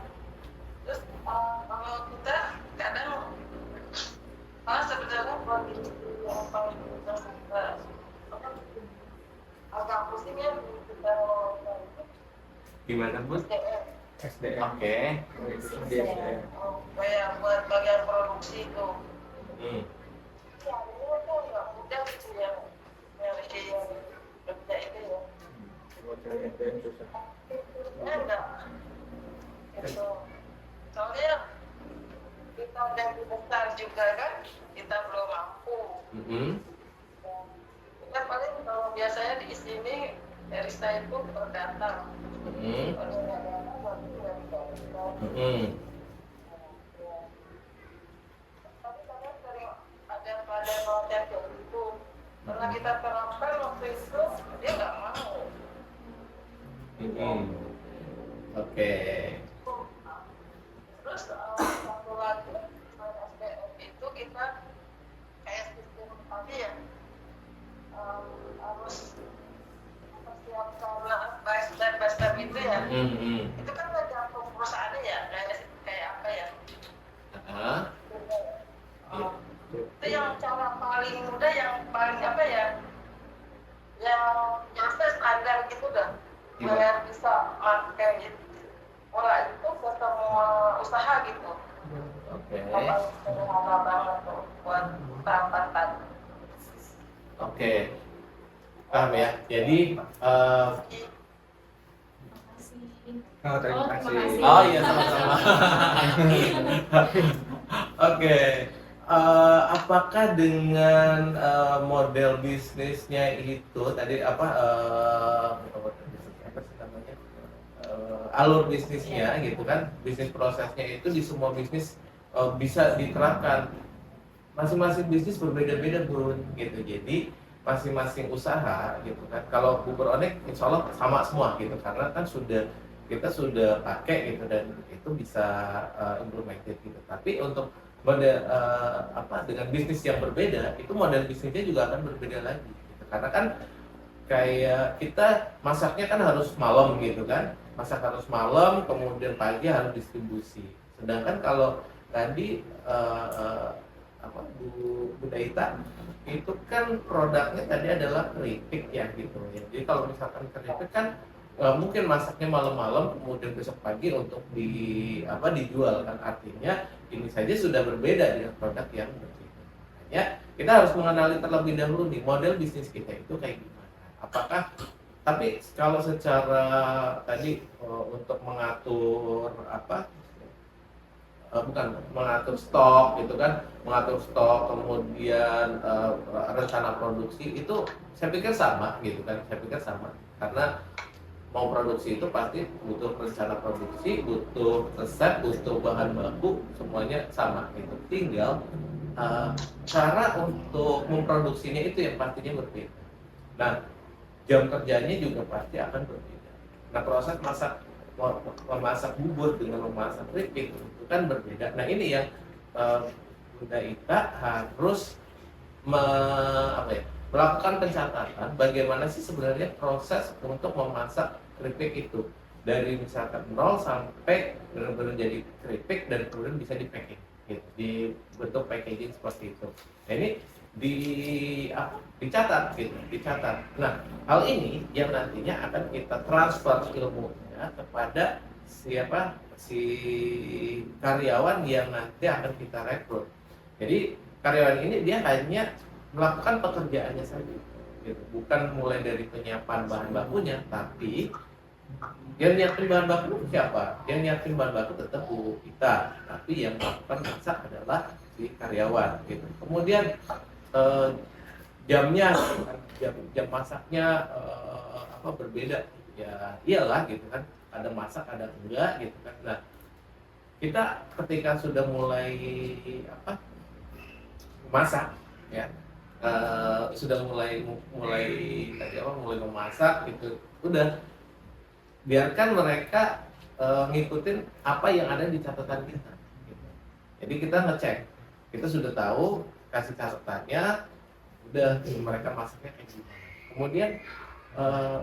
[SPEAKER 4] terus kalau kita kadang sebenarnya buat itu yang paling kita
[SPEAKER 3] Gimana Bu?
[SPEAKER 2] SDM.
[SPEAKER 3] Oke.
[SPEAKER 2] Di SDM.
[SPEAKER 4] Kayak buat bagian produksi itu.
[SPEAKER 3] Hmm.
[SPEAKER 4] Ya, ini tuh nggak mudah gitu ya. Nyari yang kerja itu ya.
[SPEAKER 2] Buat cari SDM susah.
[SPEAKER 4] Enggak. Itu. Soalnya kita udah besar juga kan, kita belum mampu. Kita paling kalau biasanya di sini dari saya itu per datang. Kalau nggak datang, berarti nggak bisa. Tapi kadang sering ada pada konten kayak gitu. Karena kita terapkan waktu itu, dia nggak mau.
[SPEAKER 3] Oke.
[SPEAKER 4] Terus satu lagi selain SDM itu kita kayak sistem tadi ya harus persiapkan by step itu ya. Itu kan tergantung perusahaannya ya, kayak apa ya. Itu yang cara paling mudah, yang paling apa ya, yang standar gitu dah. Biar bisa pakai pola itu ke semua usaha gitu.
[SPEAKER 3] Oke.
[SPEAKER 4] Sederhana banget tuh buat perawatan.
[SPEAKER 3] Oke. Paham ya. Jadi
[SPEAKER 2] Oh, terima
[SPEAKER 1] terima
[SPEAKER 2] kasih.
[SPEAKER 1] kasih.
[SPEAKER 3] oh iya sama-sama. Oke. Apakah dengan model bisnisnya itu tadi apa sih namanya, alur bisnisnya gitu kan, bisnis prosesnya itu di semua bisnis bisa diterapkan. Masing-masing bisnis berbeda-beda Bun gitu. Jadi masing-masing usaha gitu kan. Kalau Bubur Onek insya Allah sama semua gitu, karena kan kita sudah pakai gitu dan itu bisa implemented gitu. Tapi untuk model dengan bisnis yang berbeda, itu model bisnisnya juga akan berbeda lagi gitu. Karena kan kayak kita masaknya kan harus malam gitu kan, masak harus malam, kemudian pagi harus distribusi. Sedangkan kalau tadi Bu Daita itu kan produknya tadi adalah keripik ya gitu ya. Jadi kalau misalkan keripik kan mungkin masaknya malam-malam, kemudian besok pagi untuk dijual kan, artinya ini saja sudah berbeda dengan produk yang berbeda. Makanya kita harus mengenali terlebih dahulu nih model bisnis kita itu kayak gimana. Apakah tapi kalau secara tadi untuk mengatur mengatur stok gitu kan, mengatur stok kemudian rencana produksi itu saya pikir sama gitu kan, karena mau produksi itu pasti butuh rencana produksi, butuh resep, butuh bahan baku, semuanya sama gitu. Tinggal cara untuk memproduksinya itu yang pastinya berbeda. Nah, jam kerjanya juga pasti akan berbeda. Nah, proses memasak bubur dengan memasak keripik itu kan berbeda. Nah, ini yang Bunda Ita harus melakukan pencatatan bagaimana sih sebenarnya proses untuk memasak keripik itu, dari misalkan nol sampai benar-benar jadi keripik dan kemudian bisa di packing gitu, di bentuk packaging seperti itu. Nah, ini dicatat. Nah, hal ini yang nantinya akan kita transfer ilmunya kepada si karyawan yang nanti akan kita rekrut. Jadi karyawan ini dia hanya melakukan pekerjaannya saja gitu. Bukan mulai dari penyiapan bahan bakunya, tapi yang nyiapin bahan baku siapa? Yang nyiapin bahan baku tetap Bu kita, tapi yang melakukan masak adalah si karyawan gitu. Kemudian jamnya, jam masaknya berbeda ya, iyalah gitu kan, ada masak ada enggak gitu kan. Nah, kita ketika sudah mulai masak ya, sudah mulai memasak gitu, udah biarkan mereka ngikutin apa yang ada di catatan kita gitu. Jadi kita ngecek, kita sudah tahu, kasih catatannya, udah mereka masaknya kayak gimana. Kemudian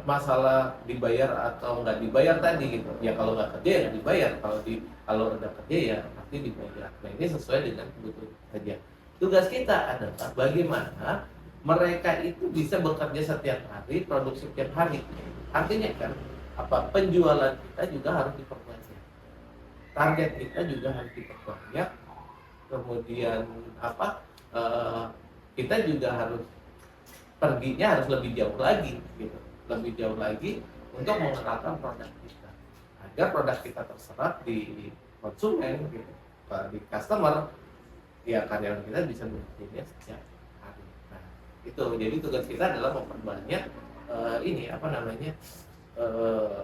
[SPEAKER 3] masalah dibayar atau nggak dibayar tadi gitu ya, kalau nggak kerja ya nggak dibayar, kalau udah kerja ya pasti dibayar. Nah, ini sesuai dengan kebutuhan saja. Tugas kita adalah bagaimana mereka itu bisa bekerja setiap hari, produksi setiap hari Artinya kan penjualan kita juga harus diperbanyak, target kita juga harus diperbanyak, kemudian kita juga harus perginya harus lebih jauh lagi gitu, lebih jauh lagi untuk mengenalkan produk kita agar produk kita terserap di konsumen gitu, di customer, ya karyawan kita bisa bekerja setiap hari. Nah itu jadi tugas kita adalah memperbanyak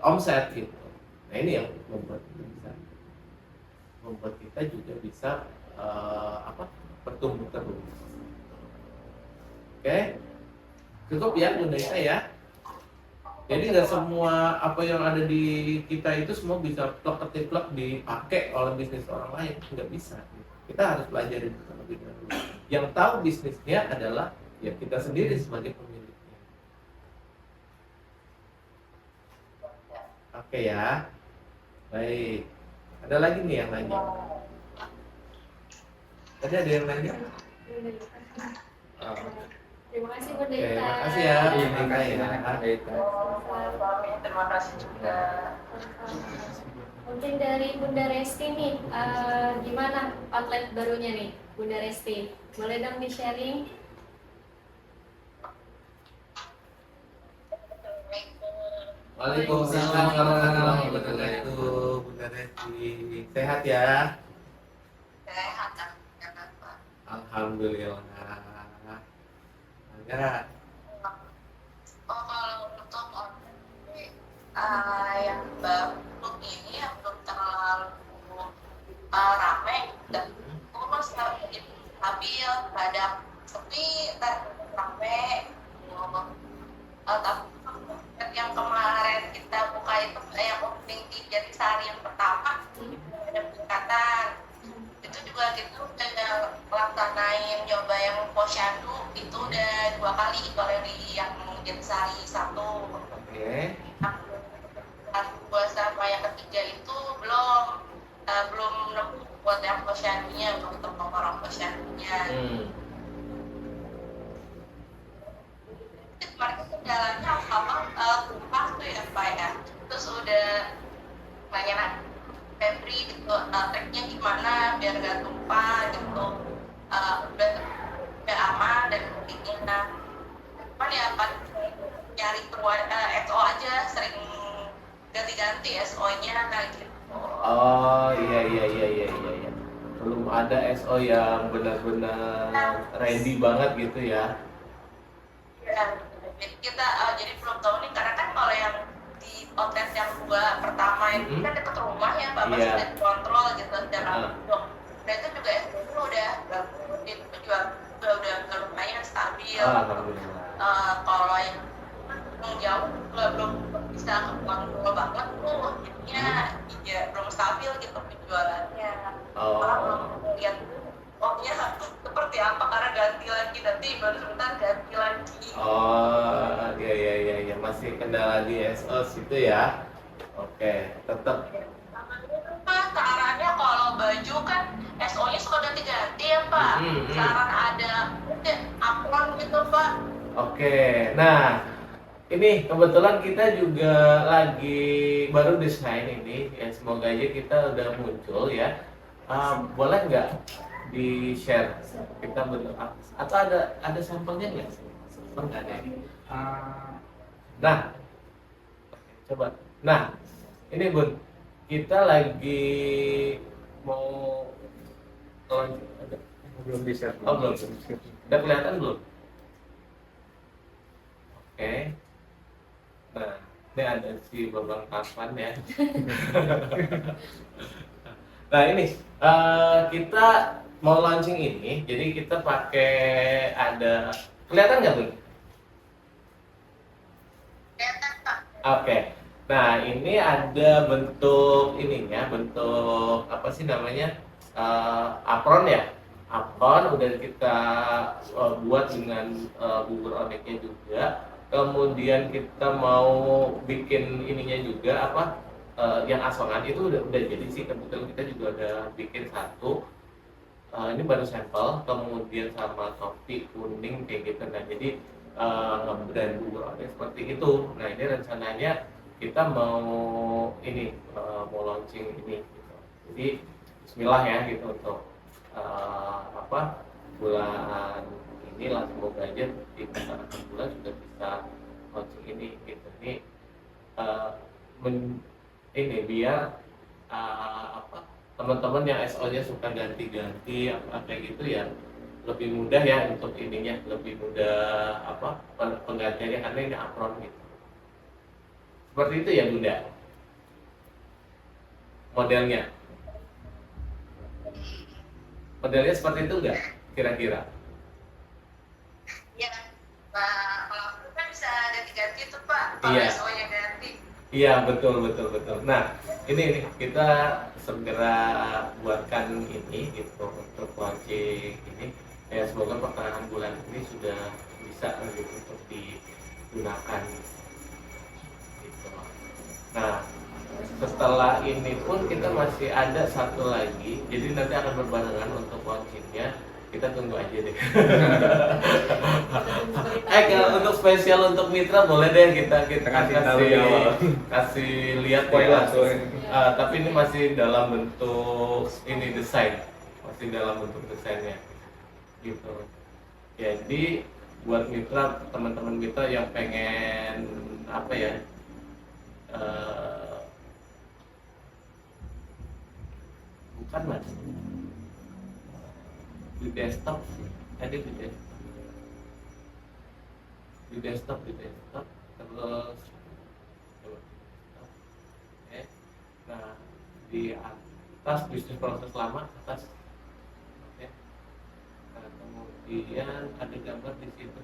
[SPEAKER 3] omset gitu. Nah ini yang membuat kita juga bisa bertumbuh terus. Oke, cukup ya Bunda Ita ya. Jadi nggak semua apa yang ada di kita itu semua bisa plek dipakai oleh bisnis orang lain, nggak bisa. Kita harus belajar itu terlebih dahulu. Yang tahu bisnisnya adalah ya kita sendiri sebagai pemiliknya. Oke ya, baik. Ada lagi nih yang nanya. Tadi ada yang nanya? Oh.
[SPEAKER 1] Terima kasih Bunda
[SPEAKER 3] Oke,
[SPEAKER 1] Ita.
[SPEAKER 3] makasih ya.
[SPEAKER 2] Terima kasih Bunda Ita.
[SPEAKER 4] Terima kasih juga.
[SPEAKER 1] Mungkin dari Bunda Resti nih, gimana outlet barunya nih Bunda Resti? Boleh dong di-sharing?
[SPEAKER 3] Waalaikumsalam warahmatullahi wabarakatuh. Bunda Resti, sehat ya?
[SPEAKER 4] Sehat,
[SPEAKER 3] Alhamdulillah. Ya,
[SPEAKER 4] oh kalau untuk yang baru ini yang belum terlalu ramai dan kurus stabil, kadang sepi, ramai. Tapi yang kemarin kita buka itu yang opening di Jatisari yang pertama ada peningkatan. Itu juga kita udah laksanain nyoba yang posyandu itu udah 2 kali, kalau yang Jatisari 1.
[SPEAKER 3] oke.
[SPEAKER 4] Buat sama yang ketiga itu belum nemu buat yang posyandunya, belum ketemu orang posyandunya. Mereka kendalanya tumpah tuh ya Pak ya. Terus udah nanya Febri gitu, treknya gimana biar gak tumpah gitu, udah aman dan bikinnya. Cuman ya Pak nyari SO aja, sering ganti-ganti SO-nya kayak gitu.
[SPEAKER 3] Oh iya. Belum ada SO yang benar-benar ready banget gitu ya.
[SPEAKER 4] Ya, kita jadi belum tahu nih, karena kan kalau yang di outlet yang 2 pertama itu kan dekat rumah ya Pak, masih ada kontrol gitu secara langsung. Nah itu juga SO-nya udah lumayan stabil. Kalau yang jauh belum bisa kontrol banget tuh, jadinya ya belum stabil gitu penjualannya. Orang belum lihat seperti apa, karena ganti lagi, nanti baru sebentar ganti lagi.
[SPEAKER 3] Oh iya, masih kendala di SO situ ya. Oke, tetap.
[SPEAKER 4] Sarannya kalau baju kan SO-nya suka ganti-ganti ya Pak. Saran ada apron gitu Pak.
[SPEAKER 3] Oke, nah ini kebetulan kita juga lagi baru desain ini, ya semoga aja kita udah muncul ya. Boleh nggak di share kita bentuk atau ada sampelnya nggak? Nggak ada. Nah, coba. Nah, ini Bun, kita lagi mau
[SPEAKER 2] belum bisa.
[SPEAKER 3] Oh belum. Udah kelihatan belum? Oke. Nah, ini ada si Babang Kapan ya. Nah ini kita mau launching ini, jadi kita pakai ada, kelihatan nggak Bun?
[SPEAKER 4] Kelihatan Pak.
[SPEAKER 3] Oke. Nah ini ada bentuk ininya, bentuk apa sih namanya, apron ya. Apron udah kita buat dengan bubur oneknya juga. Kemudian kita mau bikin ininya juga yang asongan itu udah jadi sih, kebetulan kita juga udah bikin satu. Ini baru sampel, kemudian sama topi kuning kayak gitu. Nah jadi brand bubur onceng seperti itu. Nah ini rencananya kita mau ini mau launching ini gitu. Jadi Bismillah ya gitu untuk bulan inilah, semoga aja di pertengahan bulan juga bisa launching ini gitu. Ini ini biar teman-teman yang SO-nya suka ganti-ganti kayak gitu ya lebih mudah ya untuk ininya, lebih mudah penggantiannya karena ini apron gitu. Seperti itu ya Bunda modelnya seperti itu enggak kira-kira?
[SPEAKER 4] Iya, Pak. Kalau aku kan bisa ganti-ganti tuh Pak. Kalau
[SPEAKER 3] Iya.
[SPEAKER 4] SO-nya ganti.
[SPEAKER 3] Iya betul. Nah ini kita segera buatkan ini gitu untuk launching ini. Ya semoga pertengahan bulan ini sudah bisa gitu untuk digunakan gitu. Nah setelah ini pun kita masih ada satu lagi, jadi nanti akan berbarengan untuk launchingnya. Kita tunggu aja deh. Kalau untuk spesial untuk mitra boleh deh kita kasih lihat ya. Tapi ini masih dalam bentuk ini desain, masih dalam bentuk desainnya gitu. Jadi buat mitra, teman-teman mitra yang pengen bukan mas di desktop terus oke. Nah di atas bisnis proses lama atas, oke. Nah kemudian ada gambar di situ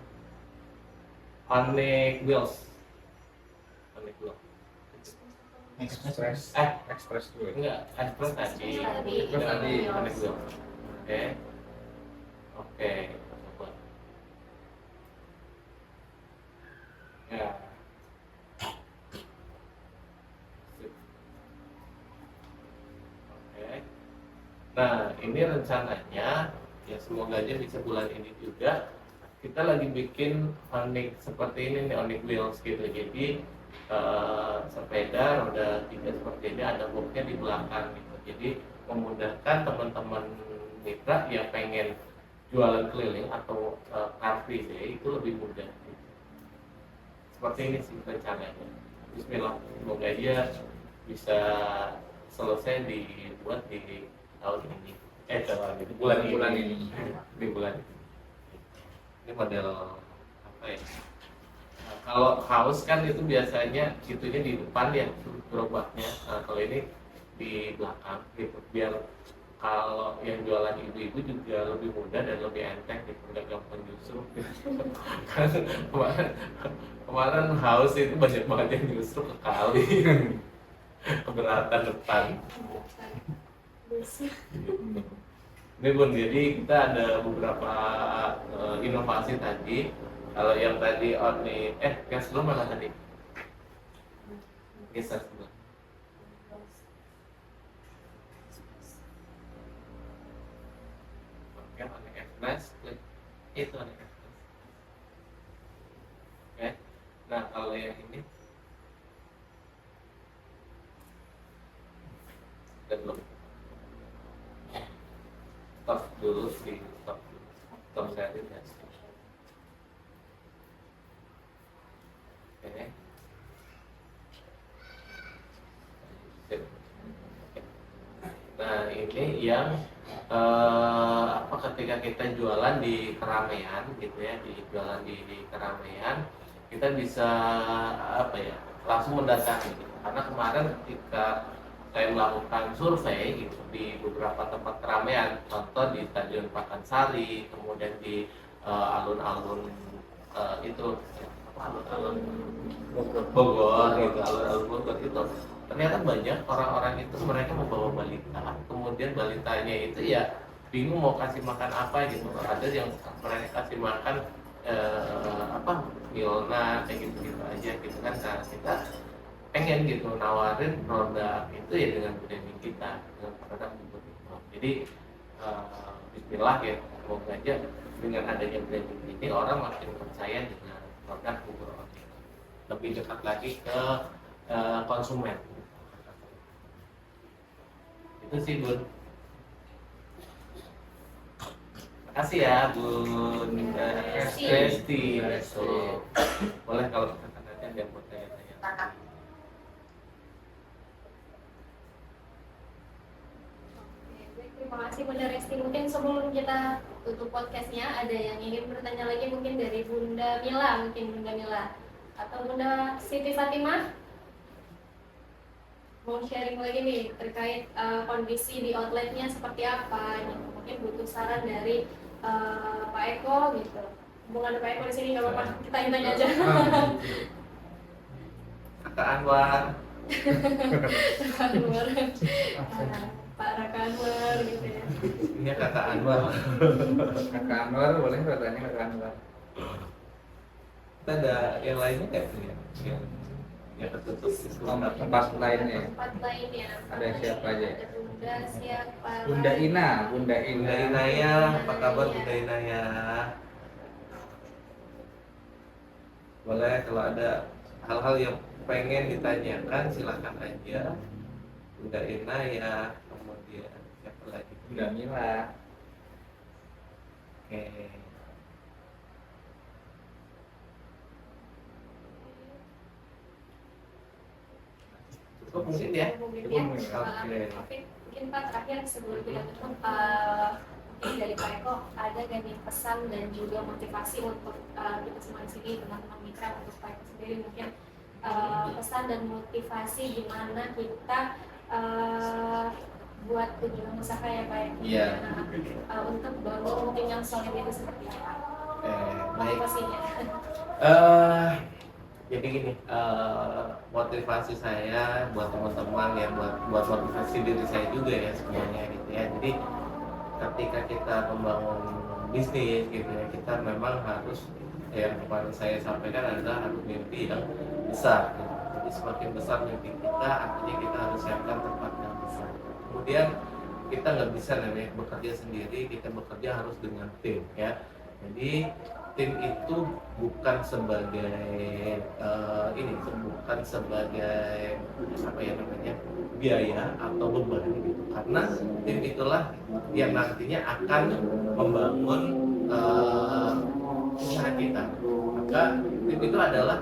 [SPEAKER 3] Onyx Wheels.
[SPEAKER 2] Express dulu.
[SPEAKER 3] Enggak, Express tadi.
[SPEAKER 1] Express tadi.
[SPEAKER 3] Onyx Wheels. Oke, coba. Ya. Oke. Nah, ini rencananya ya semoga aja bisa bulan ini juga. Kita lagi bikin Onyx seperti ini nih, Onyx Wheels gitu. Jadi sepeda roda 3 seperti ini, ada boxnya di belakang gitu. Jadi memudahkan teman-teman mitra yang pengen jualan keliling atau car free day itu lebih mudah gitu. Seperti ini sih rencananya. Bismillah, semoga aja bisa selesai dibuat di tahun ini. Di bulan ini. Di bulan ini. Ini model apa ya? Nah, kalau house kan itu biasanya itunya di depan ya gerobaknya. Nah, kalau ini di belakang gitu, biar kalau yang jualan ibu-ibu juga lebih mudah dan lebih enteng gitu, nggak gampang justru. Kan kemarin house itu banyak banget yang justru ke kali. Keberatan depan. Ini Bun, jadi kita ada beberapa inovasi tadi. Kalau yang tadi gas belum mana tadi? Geser dulu. Oke, Onyx Express, klik itu Onyx Express. Oke, nah kalau yang ini dan belum. Stop dulu di stop setting ya. Oke. Nah ini yang ketika kita jualan di keramaian gitu ya, jualan di keramaian kita bisa langsung mendatangi gitu. Karena kemarin ketika saya melakukan survei gitu di beberapa tempat keramaian, contoh di Stadion Pakansari, kemudian di alun-alun alun-alun Bogor gitu, alun-alun Bogor itu ternyata banyak orang-orang itu mereka membawa balita, kemudian balitanya itu ya bingung mau kasih makan apa gitu. Ada yang mereka kasih makan Milna kayak gitu aja gitu kan. Nah kita pengen gitu nawarin produk itu ya dengan branding kita, dengan produk bubur itu. Jadi Bismillah ya, semoga aja dengan adanya branding ini orang makin percaya dengan produk Bubur Oke. Lebih dekat lagi ke konsumen. Itu sih Bun. Makasih ya Bun Resti. Boleh kalau nanti ada mau tanya-tanya.
[SPEAKER 1] Terima kasih Bunda Resti. Mungkin sebelum kita tutup podcastnya, ada yang ingin bertanya lagi mungkin dari Bunda Mila, atau Bunda Siti Fatimah mau sharing lagi nih terkait kondisi di outletnya seperti apa gitu. Mungkin butuh saran dari Pak Eko gitu. Mumpung ada Pak Eko di sini nggak apa-apa, kita tanya aja.
[SPEAKER 3] Kak Anwar.
[SPEAKER 1] Pak Raka Anwar gitu ya.
[SPEAKER 3] Ini Kakak Anwar.
[SPEAKER 2] Kakak Anwar, boleh bertanya Kakak Anwar?
[SPEAKER 3] Kita ada yang lainnya nggak tuh ya? Yang tertutup
[SPEAKER 2] Tempat lainnya.
[SPEAKER 1] Tempat lainnya.
[SPEAKER 2] Ada siapa aja?
[SPEAKER 1] Ada Bunda siapa?
[SPEAKER 2] Bunda Ina.
[SPEAKER 3] Bunda Inaya, apa kabar Bunda Inaya? Boleh kalau ada hal-hal yang pengen ditanyakan silakan aja. Bunda Inaya, kemudian siapa lagi?
[SPEAKER 2] Bunda Mila.
[SPEAKER 3] Oke. Cukup mungkin ya.
[SPEAKER 1] Mungkin
[SPEAKER 3] Oke.
[SPEAKER 1] mungkin Pak terakhir sebelum kita tutup, mungkin dari Pak Eko ada gak nih pesan dan juga motivasi untuk kita semua di sini, teman-teman mitra, untuk Pak Eko sendiri mungkin pesan dan motivasi gimana kita buat tujuan usaha ya Pak Eko.
[SPEAKER 3] Iya.
[SPEAKER 1] Untuk bangun tim yang solid itu seperti apa?
[SPEAKER 3] Baik.
[SPEAKER 1] Motivasinya.
[SPEAKER 3] Jadi gini, motivasi saya buat teman-teman ya, buat motivasi diri saya juga ya sebenarnya gitu ya. Jadi ketika kita membangun bisnis gitu ya, kita memang harus, yang kemarin saya sampaikan adalah harus mimpi yang besar gitu. Jadi semakin besar mimpi kita, artinya kita harus siapkan tempat yang besar. Kemudian kita nggak bisa namanya bekerja sendiri, kita bekerja harus dengan tim ya. Jadi tim itu bukan sebagai bukan sebagai apa ya namanya biaya atau beban gitu, karena tim itulah yang nantinya akan membangun usaha kita. Maka tim itu adalah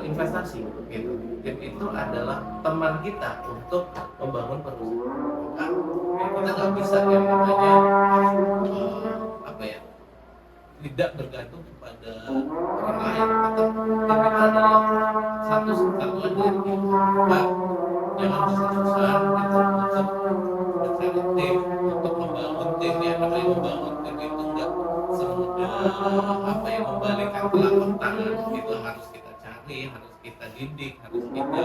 [SPEAKER 3] investasi gitu. Tim itu adalah teman kita untuk membangun perusahaan. Maka kita nggak bisa yang namanya apa ya, tidak bergantung kepada orang lain. Atau tim itu adalah satu kesatuan dari kita. Jangan susah-susah untuk mencari tim, untuk membangun tim. Ya namanya membangun tim itu nggak semudah apa yang membalikkan telapak tangan. Itu harus kita cari, harus kita didik, harus kita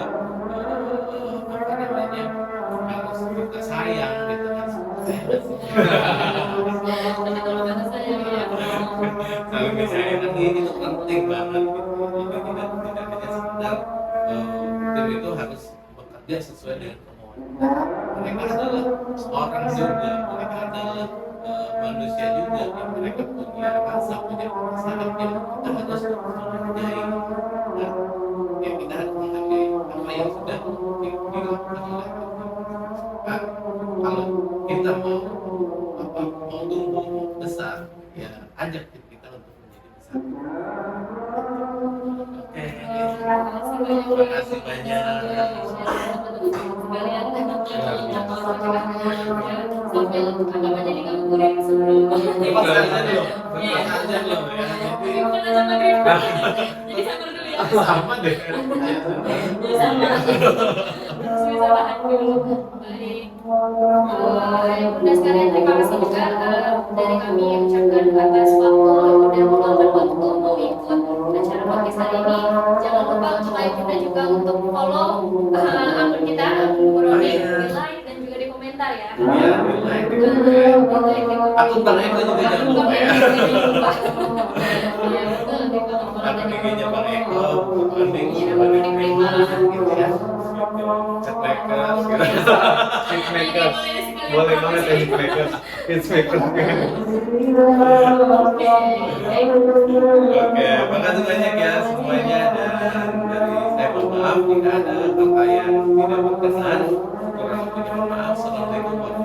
[SPEAKER 3] apa namanya, harus kita sayang gitu kan.
[SPEAKER 1] Tapi kalau kata saya ya.
[SPEAKER 3] Kalau misalnya tadi itu penting banget gitu. Jadi tidak hanya sekedar tim itu harus bekerja sesuai dengan kemauan kita. Mereka adalah orang juga, mereka adalah manusia juga, yang mereka punya rasa, punya perasaan yang kita harus menghargai. Nah, ya kita harus menghargai apa yang sudah dilakukan oleh kita. Nah, kalau kita mau tumbuh besar, ya ajak tim kita untuk menjadi besar. Oke. Terima kasih banyak.
[SPEAKER 1] Sekalian sambil agak jadi ngabuburit sebelum
[SPEAKER 3] Lepas aja loh, lepas aja loh ya.
[SPEAKER 1] jadi sabar dulu ya.
[SPEAKER 3] Sama deh.
[SPEAKER 1] Jadi sama. Bisa bahan dulu. Baik. Bunda sekalian, terima kasih juga dari kami ucapkan atas waktu udah meluangkan waktu mau ikut acara podcast hari ini. Jangan lupa untuk like kita juga, untuk follow akun kita, akun Boroni, di like dan juga di komentar ya.
[SPEAKER 3] Iya, di like. Akun Bang Eko juga jangan lupa ya.
[SPEAKER 1] Iya betul, di kolom
[SPEAKER 3] Akun IG-nya Bang Eko,
[SPEAKER 1] Iya, Boroni Prima.
[SPEAKER 3] gitu ya. Hitmakers gitu. Hitmakers. Boleh banget ya Hitmakers. Hitmakers. Oke, makasih banyak ya semua. maaf jika ada kata yang tidak berkenan. Kurang lebihnya mohon maaf. Assalamualaikum warahmatullahi wabarakatuh.